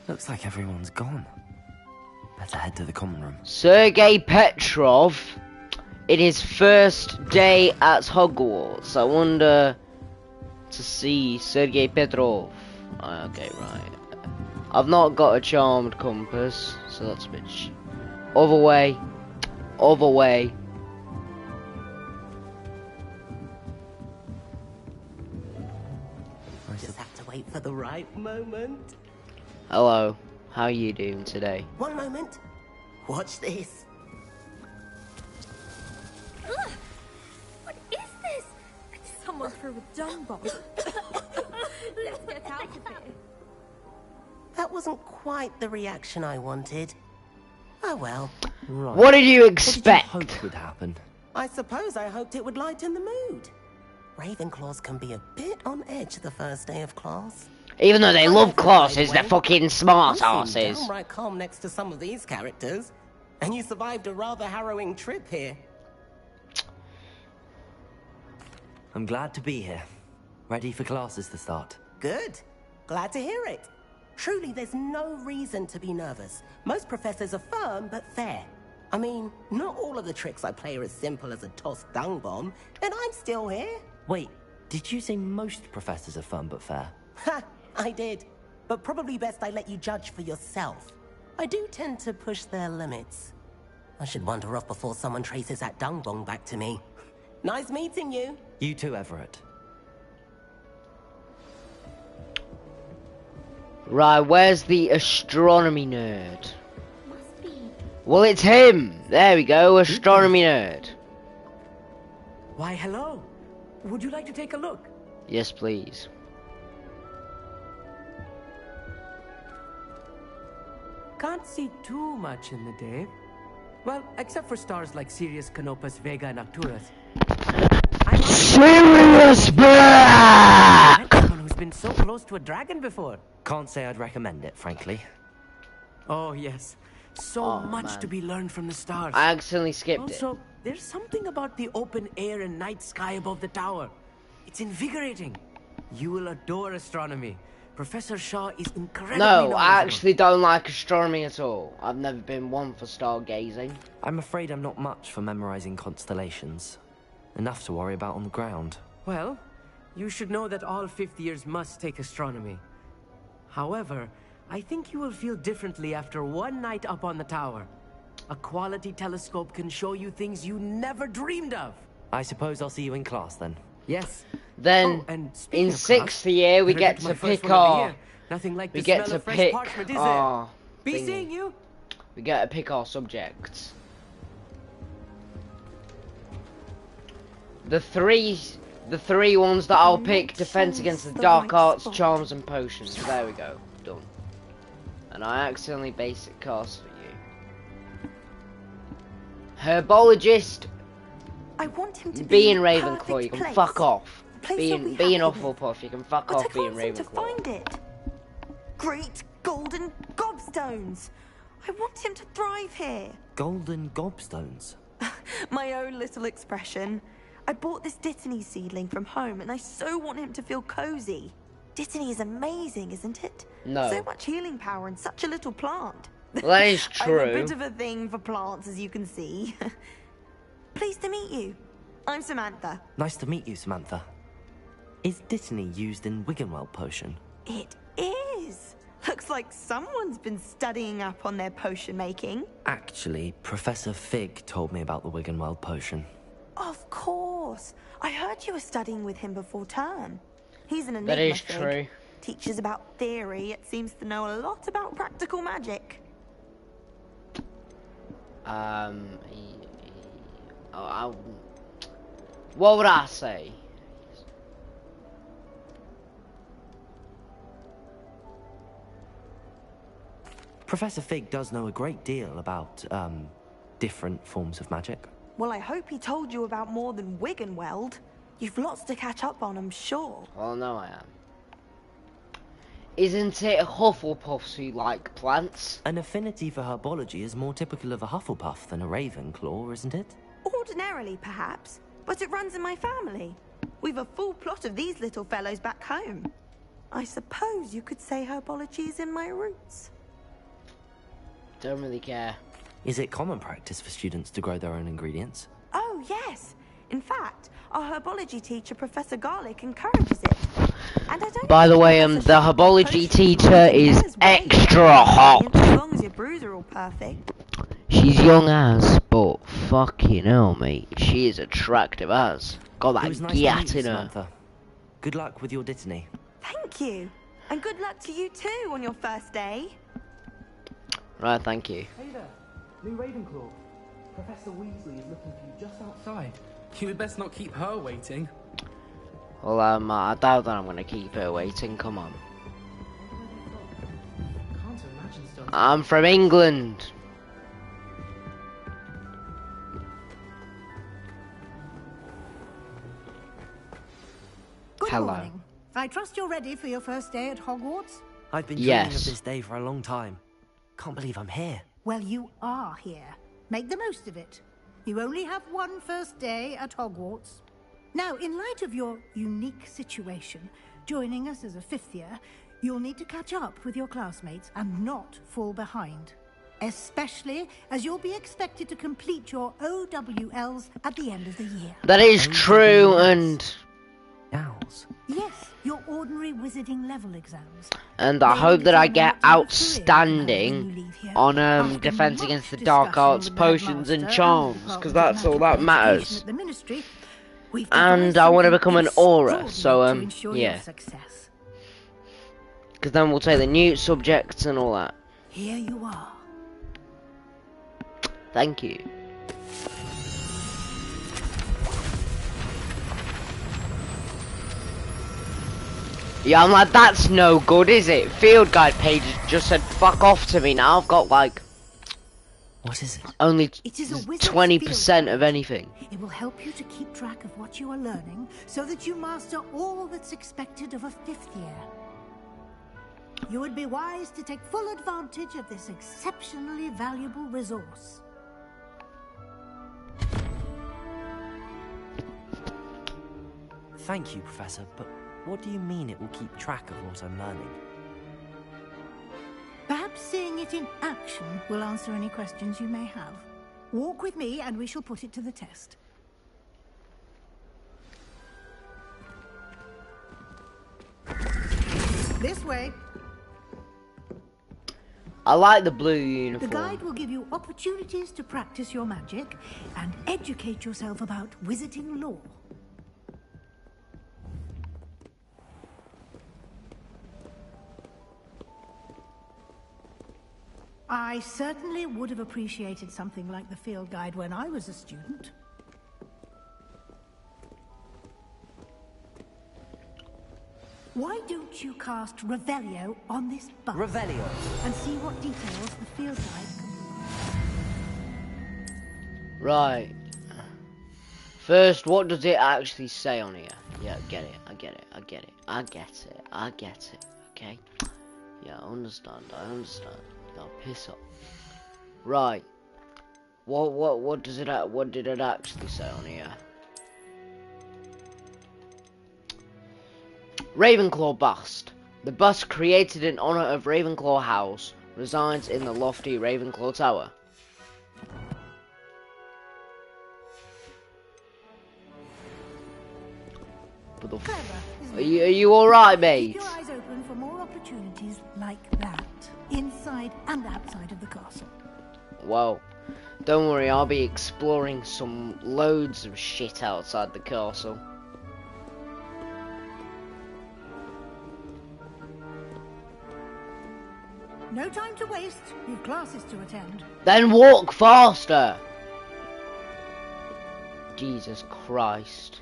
Looks like everyone's gone. Better head to the common room. Sergei Petrov, in his first day at Hogwarts. I wonder to see Sergei Petrov. Okay, right. I've not got a charmed compass, so that's a bit other way. Other way. Just have to wait for the right moment. Hello, how are you doing today? One moment. Watch this. Ugh! What is this? Someone threw a dung bomb. Let's get out of here. That wasn't quite the reaction I wanted. Oh well. Right. What did you expect? What did you hope would happen? I suppose I hoped it would lighten the mood. Ravenclaws can be a bit on edge the first day of class. Even though they love classes, they're fucking smart You seem asses. downright calm next to some of these characters. And you survived a rather harrowing trip here. I'm glad to be here. Ready for classes to start. Good. Glad to hear it. Truly, there's no reason to be nervous. Most professors are firm but fair. I mean, not all of the tricks I play are as simple as a tossed dung bomb, and I'm still here. Wait, did you say most professors are firm but fair? Ha! I did. But probably best I let you judge for yourself. I do tend to push their limits. I should wander off before someone traces that dung bomb back to me. Nice meeting you. You too, Everett. Right, where's the astronomy nerd? Well, it's him! There we go, astronomy nerd. Why, hello. Would you like to take a look? Yes, please. Can't see too much in the day. Well, except for stars like Sirius, Canopus, Vega, and Arcturus. Sirius Black! Someone who's been so close to a dragon before. Can't say I'd recommend it, frankly. Oh, yes. So much man. to be learned from the stars. I accidentally skipped Also, there's something about the open air and night sky above the tower. It's invigorating. You will adore astronomy. Professor Shaw is incredibly No, I knowledgeable. actually don't like astronomy at all. I've never been one for stargazing. I'm afraid I'm not much for memorizing constellations. Enough to worry about on the ground. Well, you should know that all fifth years must take astronomy. However, I think you will feel differently after one night up on the tower. A quality telescope can show you things you never dreamed of. I suppose I'll see you in class then. Yes. Then, and speaking in of sixth class, year, we better get to to my first pick one of the our... year. Nothing like We the get smell to of fresh pick parchment, is there? our... Be thingy. seeing you. We get to pick our subjects. The three ones that I'll pick: defense against the dark arts, charms, and potions. There we go, done. And I accidentally basic cast for you. Herbologist. I want him to be in the Ravenclaw. perfect You can place. fuck off. Place Be that in we Hufflepuff. You can fuck But off. I Be in can't seem to Ravenclaw. find it. Great golden gobstones. I want him to thrive here. Golden gobstones? My own little expression. I bought this Dittany seedling from home, and I so want him to feel cozy. Dittany is amazing, isn't it? No. So much healing power in such a little plant. Well, that is I have a true. bit of a thing for plants, as you can see. Pleased to meet you. I'm Samantha. Nice to meet you, Samantha. Is Dittany used in Wiggenweld potion? It is. Looks like someone's been studying up on their potion making. Actually, Professor Fig told me about the Wiggenweld potion. Of course. I heard you were studying with him before term. He's an enigma. That is Fig. true. Teaches about theory, yet seems to know a lot about practical magic. What would I say? Professor Fig does know a great deal about, different forms of magic. Well, I hope he told you about more than Wiggenweld. You've lots to catch up on, I'm sure. Well, no, I am. Isn't it Hufflepuffs who like plants? An affinity for herbology is more typical of a Hufflepuff than a Ravenclaw, isn't it? Ordinarily, perhaps, but it runs in my family. We've a full plot of these little fellows back home. I suppose you could say herbology is in my roots. Don't really care. Is it common practice for students to grow their own ingredients? Oh, yes. In fact, our herbology teacher, Professor Garlick, encourages it. And I don't By the way, the herbology teacher is extra hot. As long as your brews are all perfect. She's young as, but fucking hell, mate. She is attractive as. Got It that was nice to gat meet you, in her. Samantha. Good luck with your Dittany. Thank you. And good luck to you too on your first day. Right, thank you. Hey there, new Ravenclaw. Professor Weasley is looking for you just outside. You had best not keep her waiting. Well, I doubt that I'm gonna keep her waiting. Come on. Can't imagine stuff. I'm from England. Good Hello. morning. I trust you're ready for your first day at Hogwarts? I've been dreaming of this day for a long time. Can't believe I'm here. Well, you are here. Make the most of it. You only have one first day at Hogwarts. Now, in light of your unique situation, joining us as a 5th year, you'll need to catch up with your classmates and not fall behind. Especially as you'll be expected to complete your OWLs at the end of the year. That is true, and... Yes, your ordinary wizarding level exams. And I hope that I get outstanding on Defense Against the Dark Arts, Potions and Charms, because that's all that matters. And I want to become an Aura, so yeah. Because then we'll take the new subjects and all that. Here you are. Thank you. Yeah, I'm like, that's no good, is it? Field guide page just said fuck off to me now. I've got like... What is it? Only 20% of anything. It will help you to keep track of what you are learning so that you master all that's expected of a 5th year. You would be wise to take full advantage of this exceptionally valuable resource. Thank you, Professor, but what do you mean it will keep track of what I'm learning? Perhaps seeing it in action will answer any questions you may have. Walk with me and we shall put it to the test. This way. I like the blue uniform. The guide will give you opportunities to practice your magic and educate yourself about wizarding lore. I certainly would have appreciated something like the field guide when I was a student. Why don't you cast Revelio on this buff? Revelio. And see what details the field guide can... Right. First, what does it actually say on here? Yeah, I get it, I get it, I get it, I get it, I get it, okay? Yeah, I understand. I'll piss off. Right. What did it actually say on here? Ravenclaw bust. The bust created in honor of Ravenclaw House resides in the lofty Ravenclaw Tower. What the are you alright, mate? Keep your eyes open for more opportunities like that, inside and outside of the castle. Well, don't worry, I'll be exploring some loads of shit outside the castle. No time to waste. You've classes to attend. Then walk faster! Jesus Christ.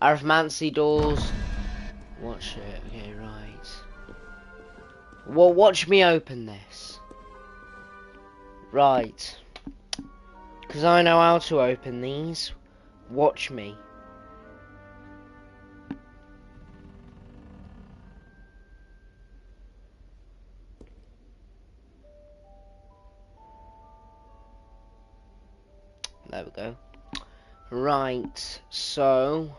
Arithmancy doors. Watch it. Okay, right. Well, watch me open this. Right. Because I know how to open these. Watch me. There we go. Right, so...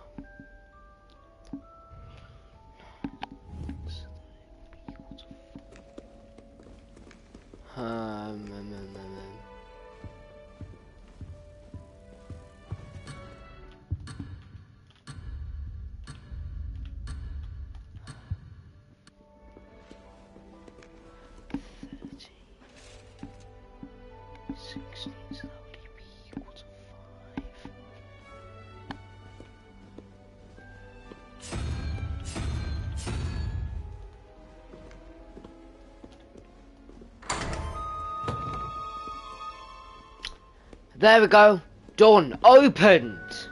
There we go. Done. Opened.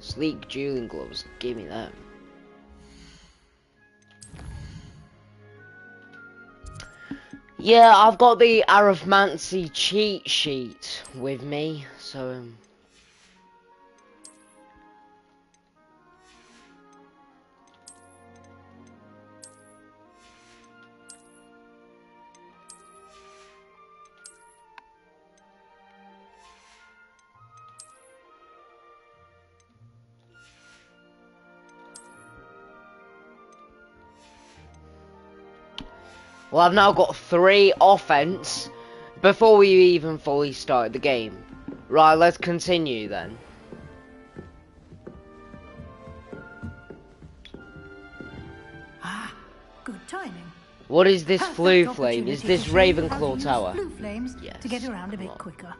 Sleek dueling gloves. Give me them. Yeah, I've got the Arithmancy cheat sheet with me, so Well, I've now got 3 offense before we even fully started the game. Right, let's continue then. Good timing. What is this Perfect flue flame? Is opportunity this to show you how to Ravenclaw use tower? flue flames Yes. to get around a bit quicker.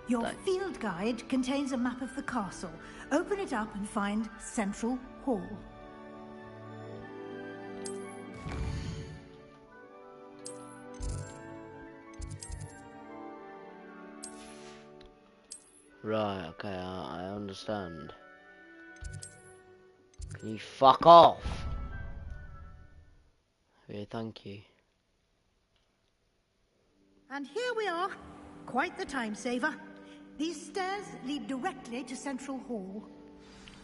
Your field guide contains a map of the castle. Open it up and find Central Hall. Right, okay, I understand. Can you fuck off? Okay, thank you. And here we are. Quite the time saver. These stairs lead directly to Central Hall.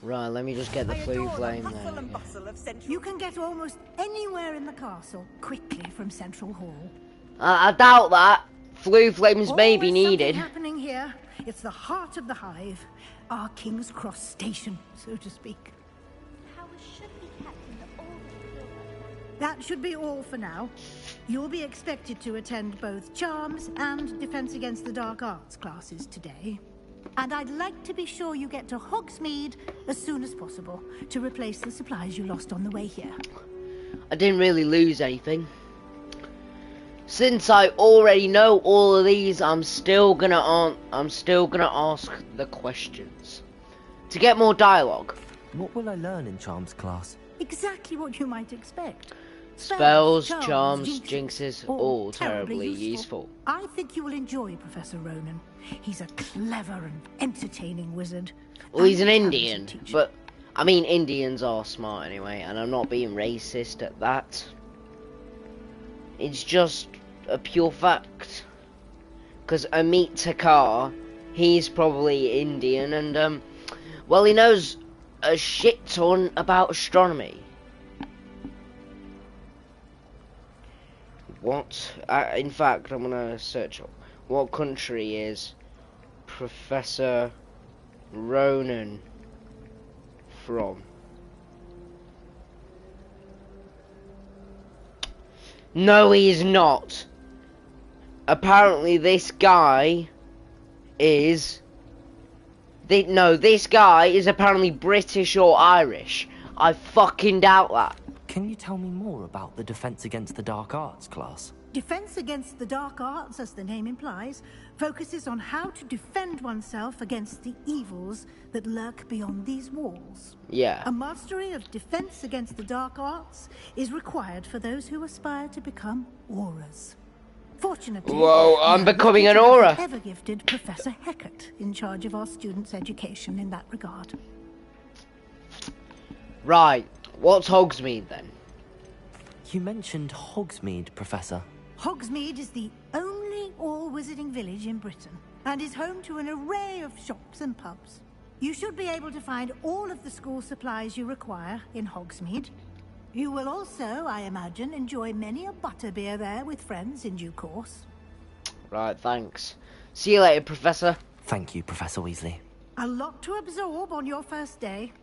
Right, let me just get the flue flame there. You can get almost anywhere in the castle quickly from Central Hall. I doubt that. Flue flames may be Always needed. something happening here. It's the heart of the hive. Our King's Cross station, so to speak. That should be all for now. You'll be expected to attend both Charms and Defense Against the Dark Arts classes today. And I'd like to be sure you get to Hogsmeade as soon as possible to replace the supplies you lost on the way here. I didn't really lose anything. Since I already know all of these, I'm still gonna ask the questions to get more dialogue. What will I learn in Charms class? Exactly what you might expect. Spells, charms, jinxes, all terribly useful. I think you will enjoy Professor Ronan. He's a clever and entertaining wizard. Well, he's an Indian, but I mean, Indians are smart anyway, and I'm not being racist at that. It's just a pure fact. Because Amit Takar, he's probably Indian, and well, he knows a shit ton about astronomy. What? In fact, I'm gonna search what country is Professor Ronan from. No, he's not. Apparently, this guy is. This guy is apparently British or Irish. I fucking doubt that. Can you tell me more about the Defense Against the Dark Arts class? Defense Against the Dark Arts, as the name implies, focuses on how to defend oneself against the evils that lurk beyond these walls. Yeah. A mastery of Defense Against the Dark Arts is required for those who aspire to become auras. Fortunately, whoa, I'm becoming an aura. Ever gifted Professor Heckert in charge of our students' education in that regard. Right. What's Hogsmeade then? You mentioned Hogsmeade, Professor. Hogsmeade is the only all-wizarding village in Britain and is home to an array of shops and pubs. You should be able to find all of the school supplies you require in Hogsmeade. You will also, I imagine, enjoy many a butterbeer there with friends in due course. Right, thanks. See you later, Professor. Thank you, Professor Weasley. A lot to absorb on your first day,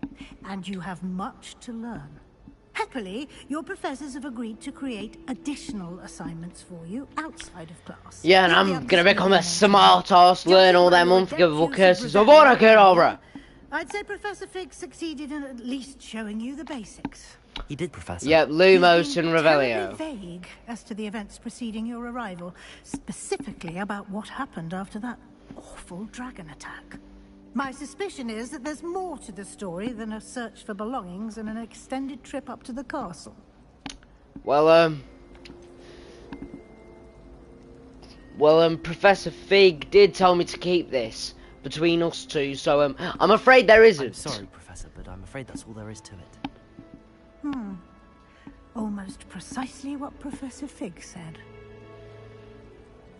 and you have much to learn. Happily, your professors have agreed to create additional assignments for you outside of class. Yeah, and I'm gonna become a smart ass, learn all them unforgivable curses of Abracadabra. I'd say Professor Fig succeeded in at least showing you the basics. He did, Professor. Yep, Lumos and Terribly Revelio. vague as to the events preceding your arrival, specifically about what happened after that awful dragon attack. My suspicion is that there's more to the story than a search for belongings and an extended trip up to the castle. Well, Professor Fig did tell me to keep this between us two, so, I'm afraid there isn't. I'm sorry, Professor, but I'm afraid that's all there is to it. Almost precisely what Professor Fig said.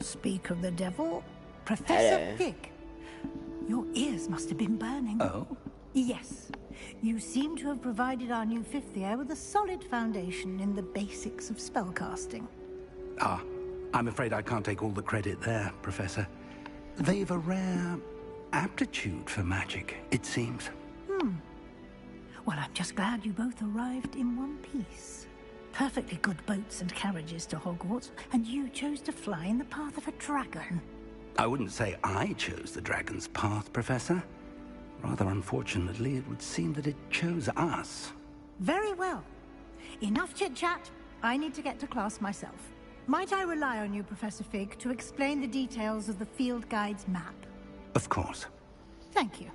Speak of the devil, Professor Fig. Your ears must have been burning. Oh? Yes. You seem to have provided our new fifth year with a solid foundation in the basics of spellcasting. Ah, I'm afraid I can't take all the credit there, Professor. They've a rare aptitude for magic, it seems. Well, I'm just glad you both arrived in one piece. perfectly good boats and carriages to Hogwarts, and you chose to fly in the path of a dragon. I wouldn't say I chose the dragon's path, Professor. Rather unfortunately, it would seem that it chose us. Very well. Enough chit-chat. I need to get to class myself. Might I rely on you, Professor Fig, to explain the details of the field guide's map? Of course. Thank you.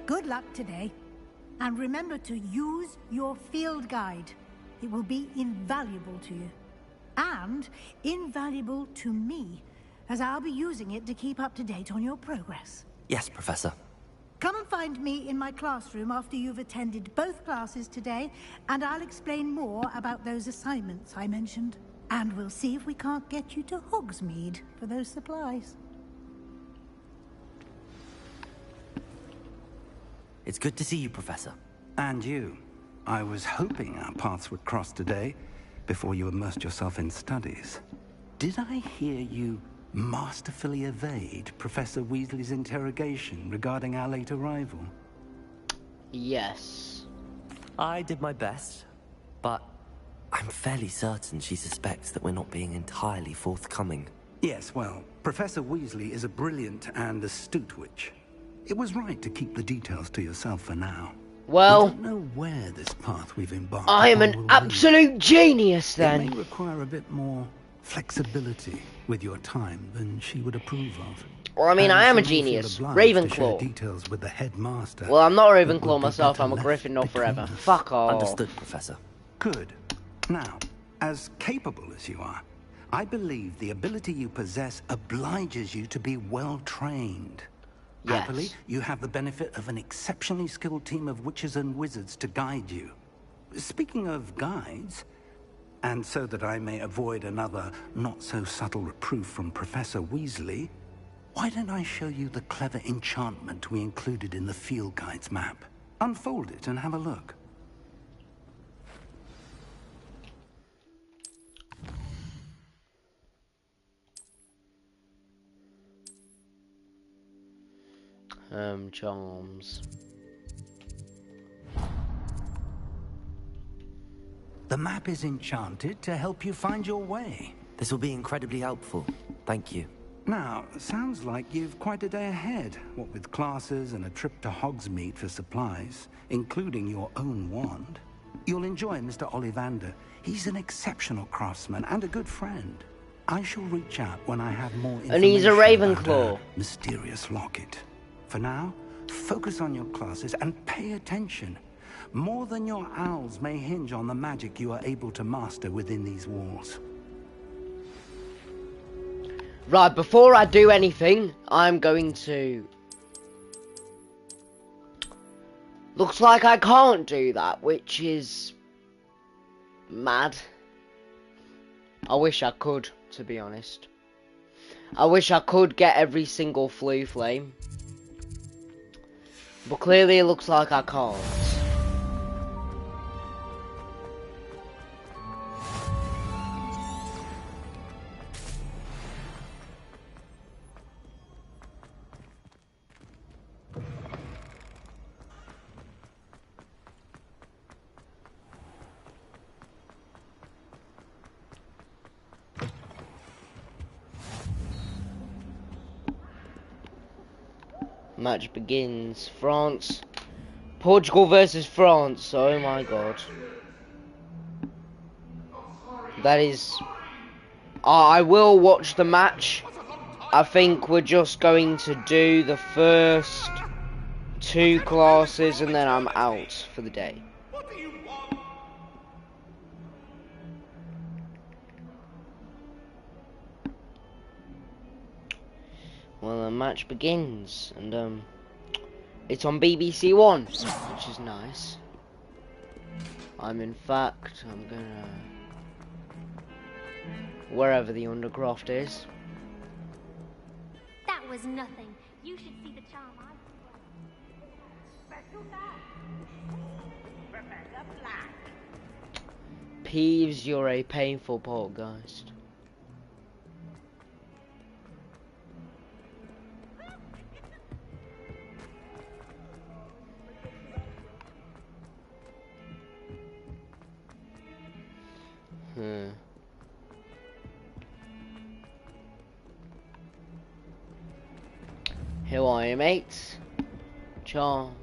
Good luck today. And remember to use your field guide. It will be invaluable to you. And invaluable to me, as I'll be using it to keep up to date on your progress. Yes, Professor. Come and find me in my classroom after you've attended both classes today, and I'll explain more about those assignments I mentioned. And we'll see if we can't get you to Hogsmeade for those supplies. It's good to see you, Professor. And you. I was hoping our paths would cross today, before you immersed yourself in studies. Did I hear you masterfully evade Professor Weasley's interrogation regarding our late arrival? Yes. I did my best, but I'm fairly certain she suspects that we're not being entirely forthcoming. Yes, well, Professor Weasley is a brilliant and astute witch. It was right to keep the details to yourself for now. Well, we don't know where this path we've embarked I am upon an will absolute lead. genius then. It may require a bit more flexibility with your time than she would approve of. Well, I mean, And I am a she may feel genius. obliged to share Ravenclaw. details with the headmaster. Well, I'm not a It would Ravenclaw be myself, better I'm a left Gryffindor forever. between us. Fuck off. Understood, Professor. Good. Now, as capable as you are, I believe the ability you possess obliges you to be well trained. Yes. Happily, you have the benefit of an exceptionally skilled team of witches and wizards to guide you. Speaking of guides, and so that I may avoid another not-so-subtle reproof from Professor Weasley, why don't I show you the clever enchantment we included in the field guide's map? Unfold it and have a look. Charms. The map is enchanted to help you find your way. This will be incredibly helpful. Thank you. Now, sounds like you've quite a day ahead, what with classes and a trip to Hogsmeade for supplies, including your own wand. You'll enjoy Mr. Ollivander. He's an exceptional craftsman and a good friend. I shall reach out when I have more information And he's a about Ravenclaw. our mysterious locket. For now, focus on your classes and pay attention. More than your owls may hinge on the magic you are able to master within these walls. Right, before I do anything, I'm going to... Looks like I can't do that, which is... mad. I wish I could, to be honest. I wish I could get every single flue flame. But clearly it looks like I can't. Match begins. France. Portugal versus France. Oh my god. That is... I will watch the match. I think we're just going to do the first 2 classes and then I'm out for the day. Well, the match begins, and it's on BBC 1, which is nice. I'm gonna wherever the Undercroft is. That was nothing. You should see the charm I Peeves, you're a painful poltergeist. Who are you, mates? Charm.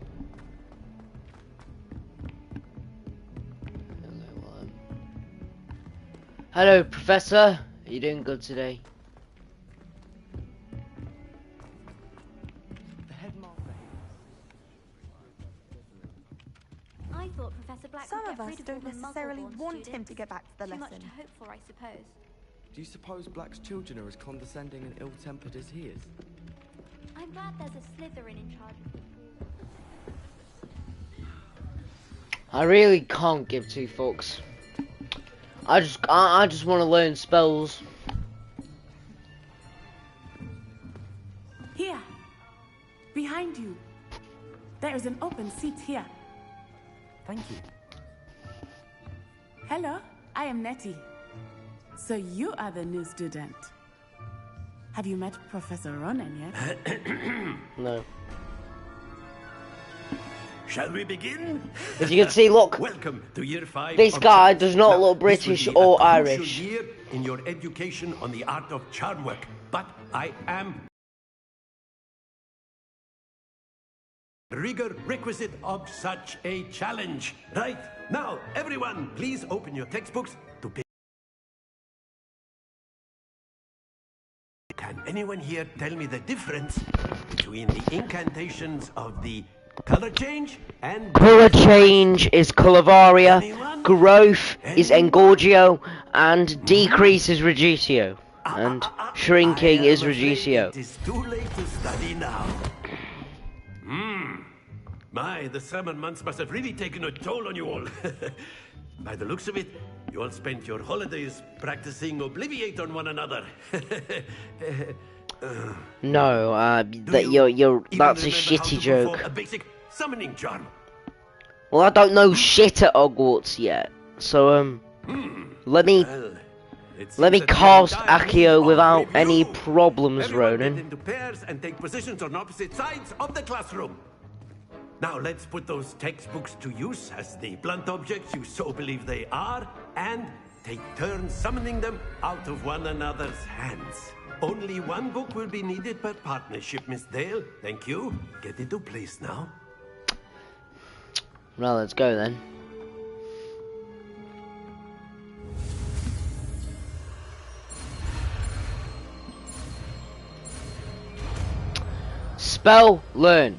Hello, Professor. Are you doing good today? I thought Professor Black Some would of get us rid of don't all the necessarily Muggle-born want him students. to get back to the Too lesson. much to hope for, I suppose. Do you suppose Black's children are as condescending and ill-tempered as he is? I'm glad there's a Slytherin in charge of the school. I really can't give two fucks. I just want to learn spells. Here, behind you. There is an open seat here. Thank you. Hello, I am Nettie. So you are the new student. Have you met Professor Ronan yet? No. Shall we begin? As you can see, look. Welcome to year 5. This guy does not look British or Irish. Year in your education on the art of charm work, but I am rigor requisite of such a challenge. Right now, everyone, please open your textbooks to page. Can anyone here tell me the difference between the incantations of the color change and Color change is Colovaria, growth is Engorgio, and decrease is Reducio, and shrinking is Reducio. It is too late to study now. My, the summer months must have really taken a toll on you all. By the looks of it, you all spent your holidays practicing Obliviate on one another. No, that's a shitty joke. A basic summoning charm. Well, I don't know shit at Hogwarts yet, so let me cast Accio without any problems, Everyone get Ronan. into pairs and take positions on opposite sides of the classroom. Now let's put those textbooks to use as the blunt objects you so believe they are, and take turns summoning them out of one another's hands. Only one book will be needed per partnership, Miss Dale. Thank you. Get into place now. Well, let's go then. Spell learn.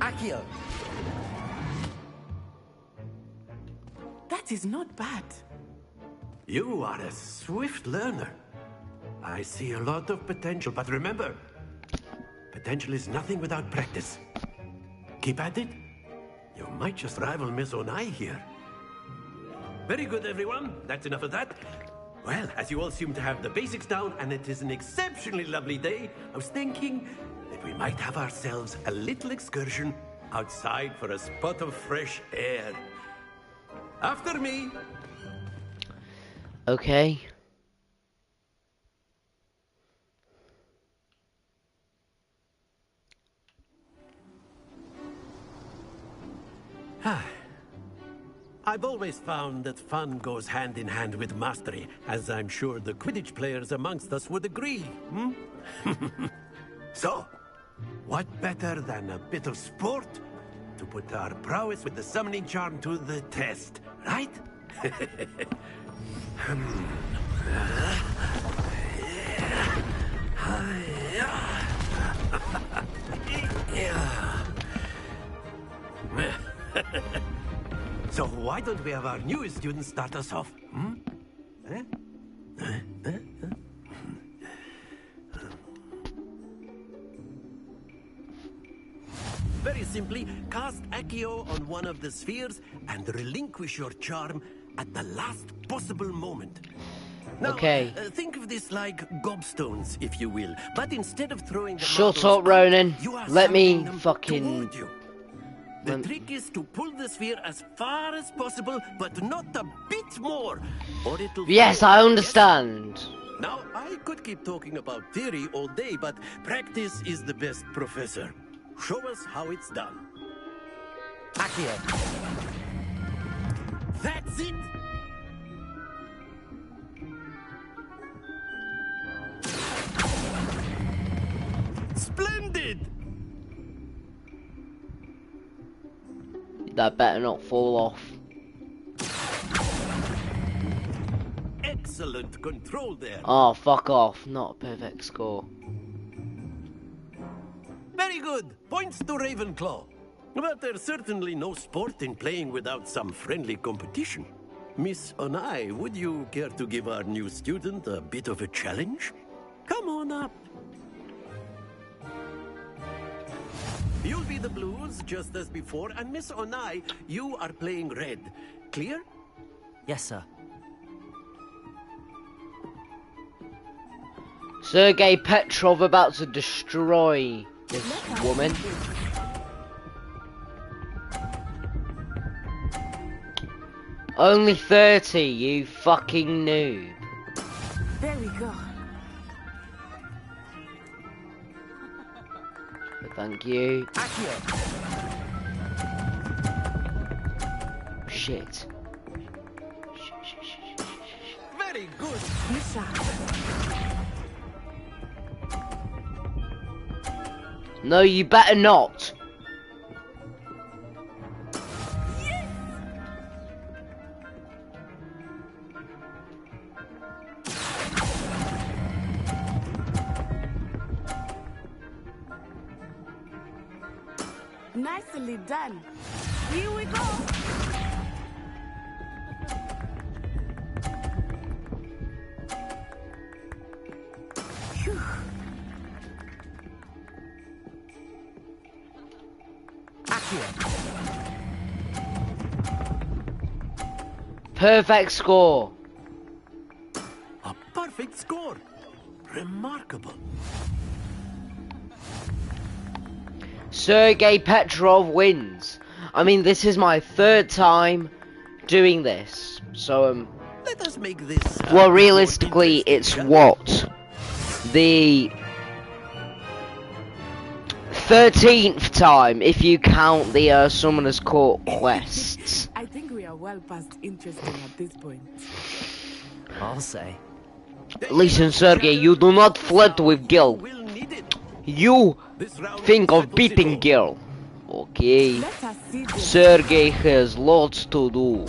Accio. That is not bad. You are a swift learner. I see a lot of potential, but remember, potential is nothing without practice. Keep at it. You might just rival Miss Onai here. Very good, everyone. That's enough of that. Well, as you all seem to have the basics down, and it is an exceptionally lovely day, I was thinking that we might have ourselves a little excursion outside for a spot of fresh air. After me. Okay. I've always found that fun goes hand in hand with mastery, as I'm sure the Quidditch players amongst us would agree. So, what better than a bit of sport to put our prowess with the summoning charm to the test, right? So why don't we have our newest student start us off? Very simply, cast Accio on one of the spheres and relinquish your charm at the last possible moment. Now, Okay. Think of this like gobstones, if you will, but instead of throwing them Shut out, up, Ronan. you are Let me summoning them fucking. toward you. The trick is to pull the sphere as far as possible, but not a bit more, or it'll Yes, fail. I understand. Now, I could keep talking about theory all day, but practice is the best professor. Show us how it's done. Accio. That's it! Splendid! That better not fall off. Excellent control there. Oh, fuck off. Not a perfect score. Very good. Points to Ravenclaw. But there's certainly no sport in playing without some friendly competition. Miss Onai, would you care to give our new student a bit of a challenge? Come on up. You'll be the blues, just as before, and Miss Onai, you are playing red. Clear? Yes, sir. Sergei Petrov about to destroy this woman. Only 30, you fucking noob. There we go. Thank you. Shit. Very good. No, you better not. Nicely done. Here we go. Phew. Perfect score. A perfect score. Remarkable. Sergei Petrov wins. I mean, this is my 3rd time doing this. So, Let us make this. Well, realistically, it's what? The 13th time, if you count the Summoner's Court quests. I think we are well past interesting at this point. I'll say. Listen, Sergei, you do not flirt with Gil. You think of beating Gil. Okay. Sergei has lots to do.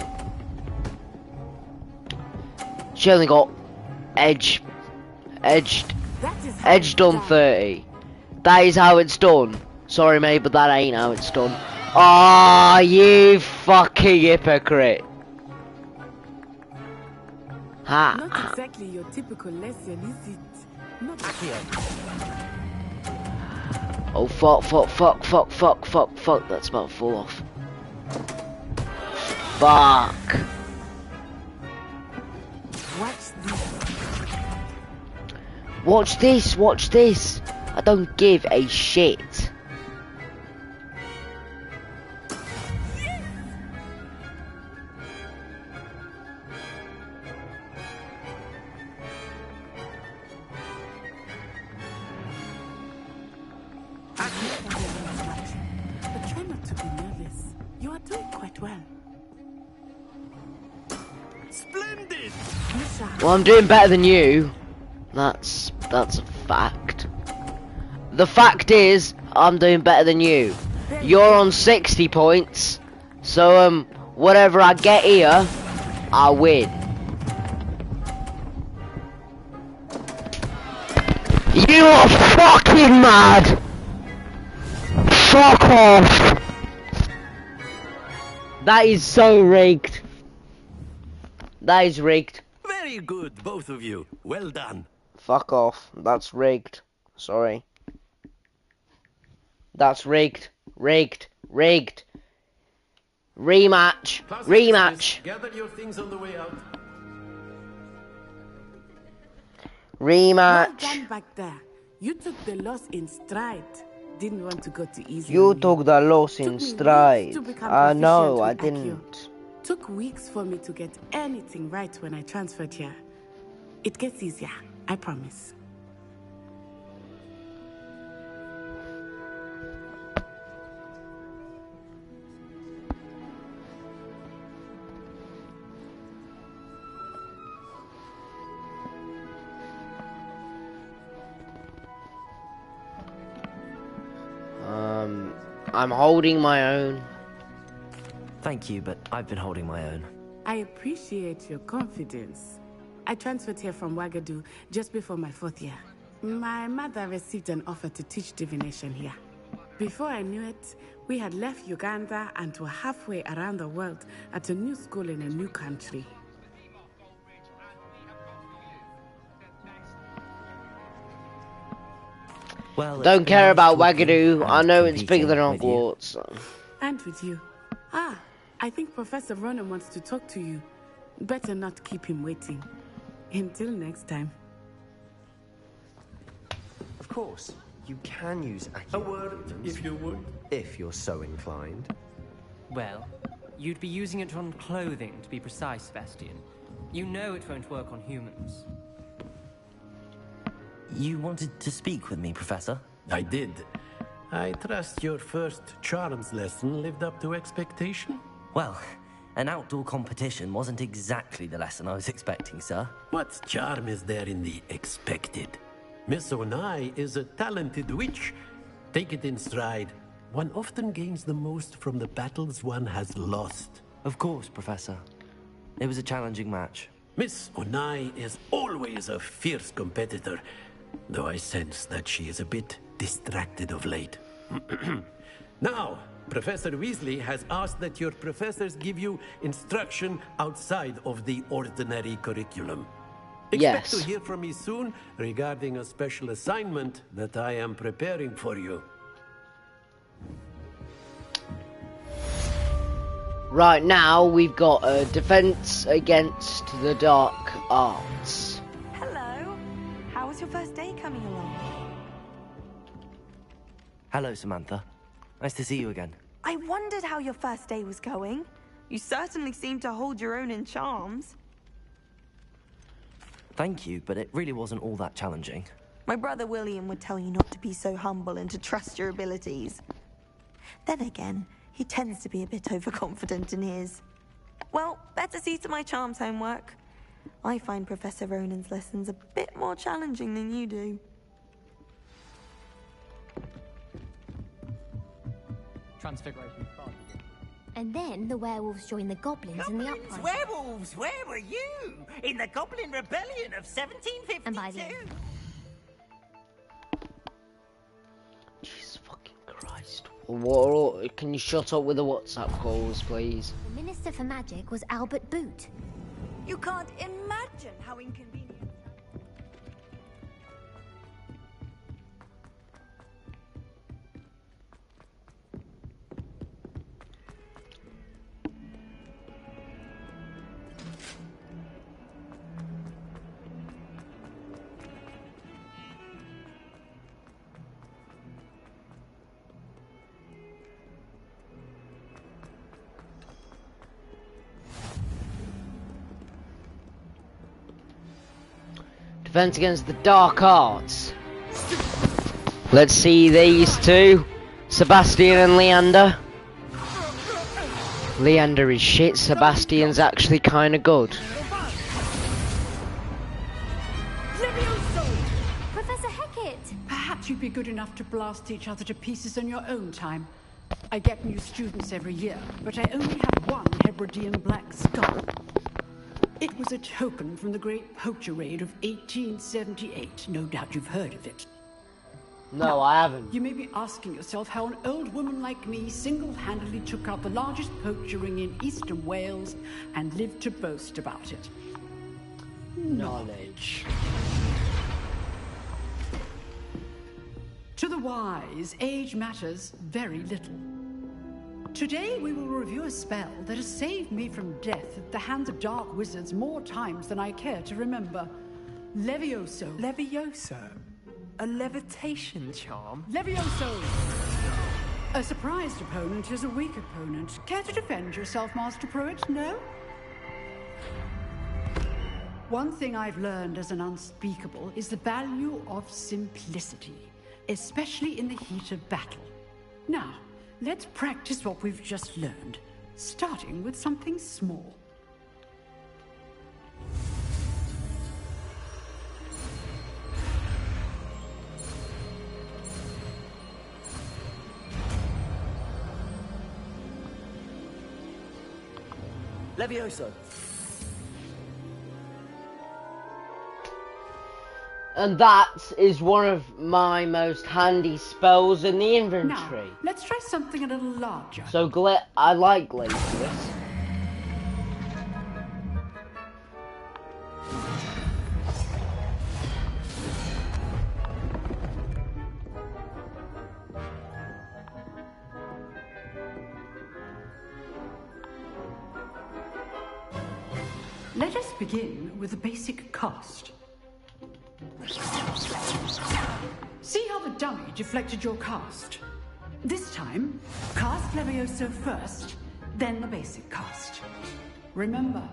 She only got edged on 30. That is how it's done. Sorry, mate, but that ain't how it's done. Ah, oh, you fucking hypocrite. Ha. Not exactly your typical lesson, is it? Not Oh, fuck. That's about to fall off. Fuck. Watch this. I don't give a shit. But try not to be nervous. You are doing quite well. Splendid. Well, I'm doing better than you. That's a fact. The fact is, I'm doing better than you. You're on 60 points. So, whatever I get here, I win. You are fucking mad! Fuck off! That is so rigged. That is rigged. Very good, both of you. Well done. Fuck off. That's rigged. Sorry. That's rigged. Rigged. Rematch. Rematch. Gather your things on the way out. Rematch. Well done back there. You took the loss in stride. Didn't want to go too easy. You took the loss in stride. No, I didn't. Took weeks for me to get anything right when I transferred here. It gets easier, I promise. I'm holding my own. Thank you, but I've been holding my own. I appreciate your confidence. I transferred here from Wagadu just before my 4th year. My mother received an offer to teach divination here. Before I knew it, we had left Uganda and were halfway around the world at a new school in a new country. Well, don't care about Wagadu. I know it's competing bigger than with you. Hogwarts. So. And with you. I think Professor Ronan wants to talk to you. Better not keep him waiting. Until next time. Of course, you can use A word, if you would. if you're so inclined. Well, you'd be using it on clothing, to be precise, Sebastian. You know it won't work on humans. You wanted to speak with me, Professor? I did. I trust your first charms lesson lived up to expectation? Well, an outdoor competition wasn't exactly the lesson I was expecting, sir. What charm is there in the expected? Miss Onai is a talented witch. Take it in stride. One often gains the most from the battles one has lost. Of course, Professor. It was a challenging match. Miss Onai is always a fierce competitor, though I sense that she is a bit distracted of late. Now, Professor Weasley has asked that your professors give you instruction outside of the ordinary curriculum. Expect to hear from me soon regarding a special assignment that I am preparing for you. Right now, we've got a defense against the dark arts. Hello. How was your first day coming along? Hello, Samantha. Nice to see you again. I wondered how your first day was going. You certainly seem to hold your own in charms. Thank you, but it really wasn't all that challenging. My brother William would tell you not to be so humble and to trust your abilities. Then again, he tends to be a bit overconfident in his. Well, better see to my charms homework. I find Professor Ronan's lessons a bit more challenging than you do. Transfiguration. And then the werewolves joined the goblins in the uprising. Werewolves, where were you? In the Goblin Rebellion of 1752. And by the end. Jesus fucking Christ. What, can you shut up with the WhatsApp calls, please? The Minister for Magic was Albert Boot. You can't imagine how inconvenient. Defense against the dark arts. Let's see these two. Sebastian and Leander. Leander is shit, Sebastian's actually kinda good. Professor Hecat! Perhaps you'd be good enough to blast each other to pieces on your own time. I get new students every year, but I only have one Hebridean black skull. It was a token from the Great Poacher Raid of 1878. No doubt you've heard of it. No, I haven't. You may be asking yourself how an old woman like me single-handedly took out the largest poacher ring in eastern Wales and lived to boast about it. Knowledge. To the wise, age matters very little. Today we will review a spell that has saved me from death at the hands of dark wizards more times than I care to remember. Levioso. Levioso? A levitation charm? Levioso! A surprised opponent is a weak opponent. Care to defend yourself, Master Pruitt? No? One thing I've learned as an unspeakable is the value of simplicity, especially in the heat of battle. Now, let's practice what we've just learned, starting with something small. Levioso. And that is one of my most handy spells in the inventory. Now, let's try something a little larger. So I like Glacius. Let us begin with the basic cast. See how the dummy deflected your cast? This time, cast Levioso first, then the basic cast. Remember,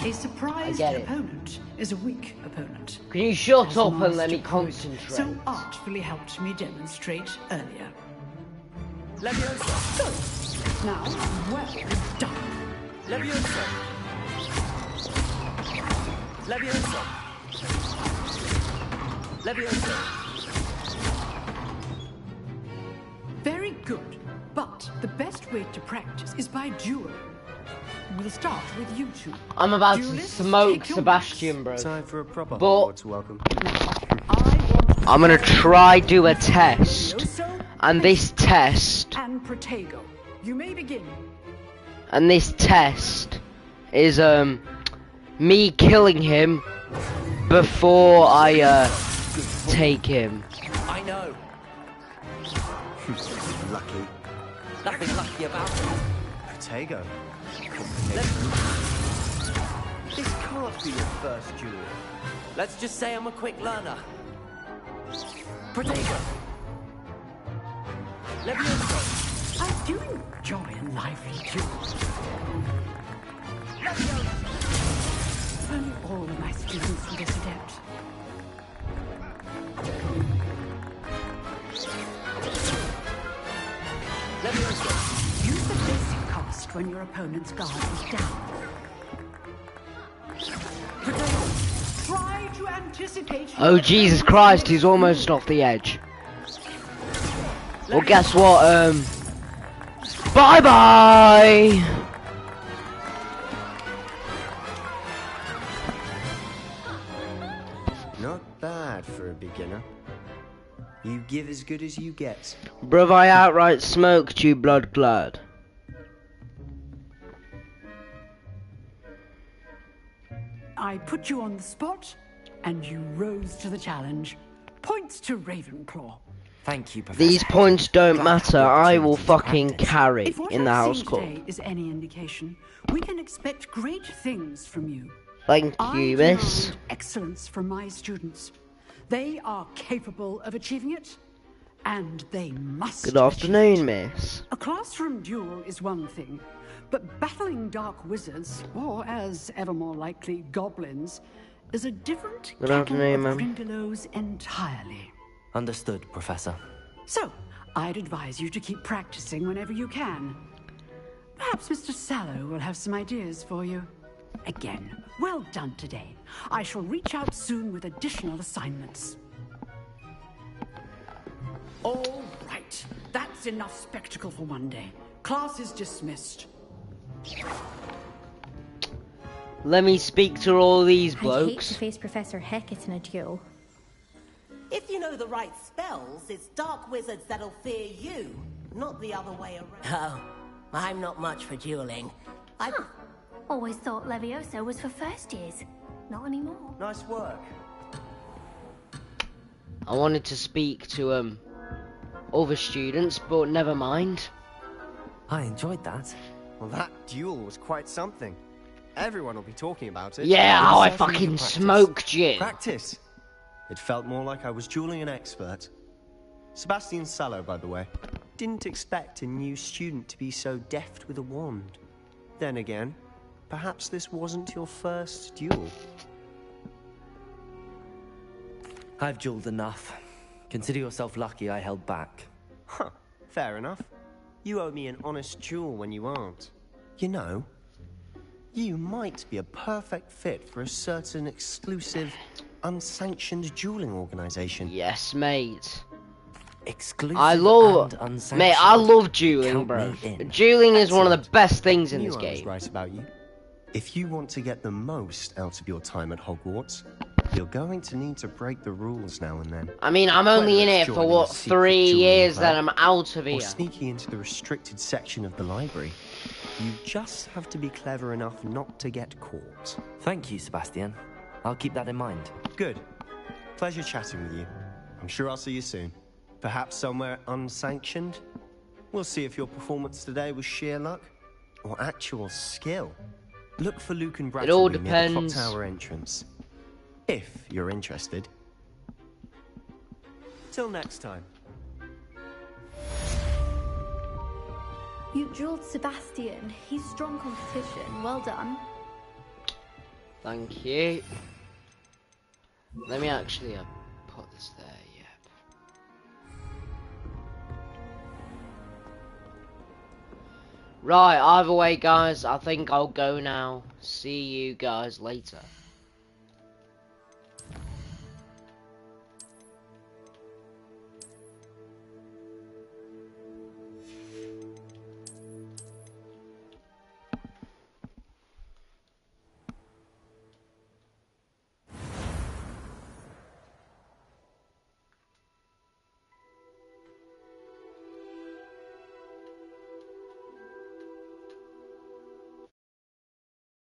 a surprised opponent is a weak opponent. Can you shut As up and let Master me Crude concentrate? so artfully helped me demonstrate earlier. Levioso. Good. Now, well done. Levioso. Levioso. Levioso. Very good. But the best way to practice is by dueling. We'll start with you two. I'm about to Duelists, smoke take your Sebastian, bro. Time for a proper But Hogwarts welcome. I'm gonna try do a test, and this test, And Protego. You may begin. and this test is me killing him before I take him. I know. Lucky. Nothing lucky about it. Protego. This can't be your first duel. Let's just say I'm a quick learner. Protego. Levioso. I'm doing jolly and lively duels. If only all of my students were this adept. Levioso. Use the basic cast when your opponent's guard is down. Try to anticipate. Oh Jesus Christ, he's almost off the edge. Well, guess what? Bye bye. Not bad for a beginner. You give as good as you get. Bruv, I outright smoked you, blood glad. I put you on the spot, and you rose to the challenge. Points to Ravenclaw. Thank you, Professor. These points don't matter. I will fucking carry If what in the I've house seen call. today is any indication, we can expect great things from you. Thank I you, miss. demand excellence from my students. They are capable of achieving it, and they must. Good afternoon, miss. A classroom duel is one thing, but battling dark wizards, or as ever more likely, goblins, is a different Good kettle afternoon, of ma'am. Grindylows entirely. Understood, Professor. So, I'd advise you to keep practicing whenever you can. Perhaps Mr. Sallow will have some ideas for you. Again, well done today. I shall reach out soon with additional assignments. All right, that's enough spectacle for one day. Class is dismissed. Let me speak to all these I'd hate blokes. to face Professor Hecat in a duel. If you know the right spells, it's dark wizards that'll fear you, not the other way around. Oh, I'm not much for dueling. Always thought Levioso was for first years. Not anymore. Nice work. I wanted to speak to other students, but never mind. I enjoyed that. Well, that duel was quite something. Everyone will be talking about it. Yeah, It how I certainly fucking practice. smoked you. Practice. It felt more like I was dueling an expert. Sebastian Sallow, by the way. Didn't expect a new student to be so deft with a wand. Then again, perhaps this wasn't your first duel. I've dueled enough. Consider yourself lucky I held back. Huh, fair enough. You owe me an honest duel when you aren't. You know, you might be a perfect fit for a certain exclusive, unsanctioned dueling organization. Yes, mate. Exclusive I love, and unsanctioned. mate. I love dueling, Count bro. me in. Dueling is one of the best things in Knew this I was game. right about you. If you want to get the most out of your time at Hogwarts, you're going to need to break the rules now and then. I mean, I'm only in it for what, 3 years, then I'm out of here. Or sneaking into the restricted section of the library. You just have to be clever enough not to get caught. Thank you, Sebastian. I'll keep that in mind. Good. Pleasure chatting with you. I'm sure I'll see you soon. Perhaps somewhere unsanctioned? We'll see if your performance today was sheer luck or actual skill. Look for Luke and Bradley near the clock tower entrance. If you're interested. Till next time. You drilled Sebastian. He's strong competition. Well done. Thank you. Let me actually put this there, yep. Right, either way guys, I think I'll go now. See you guys later.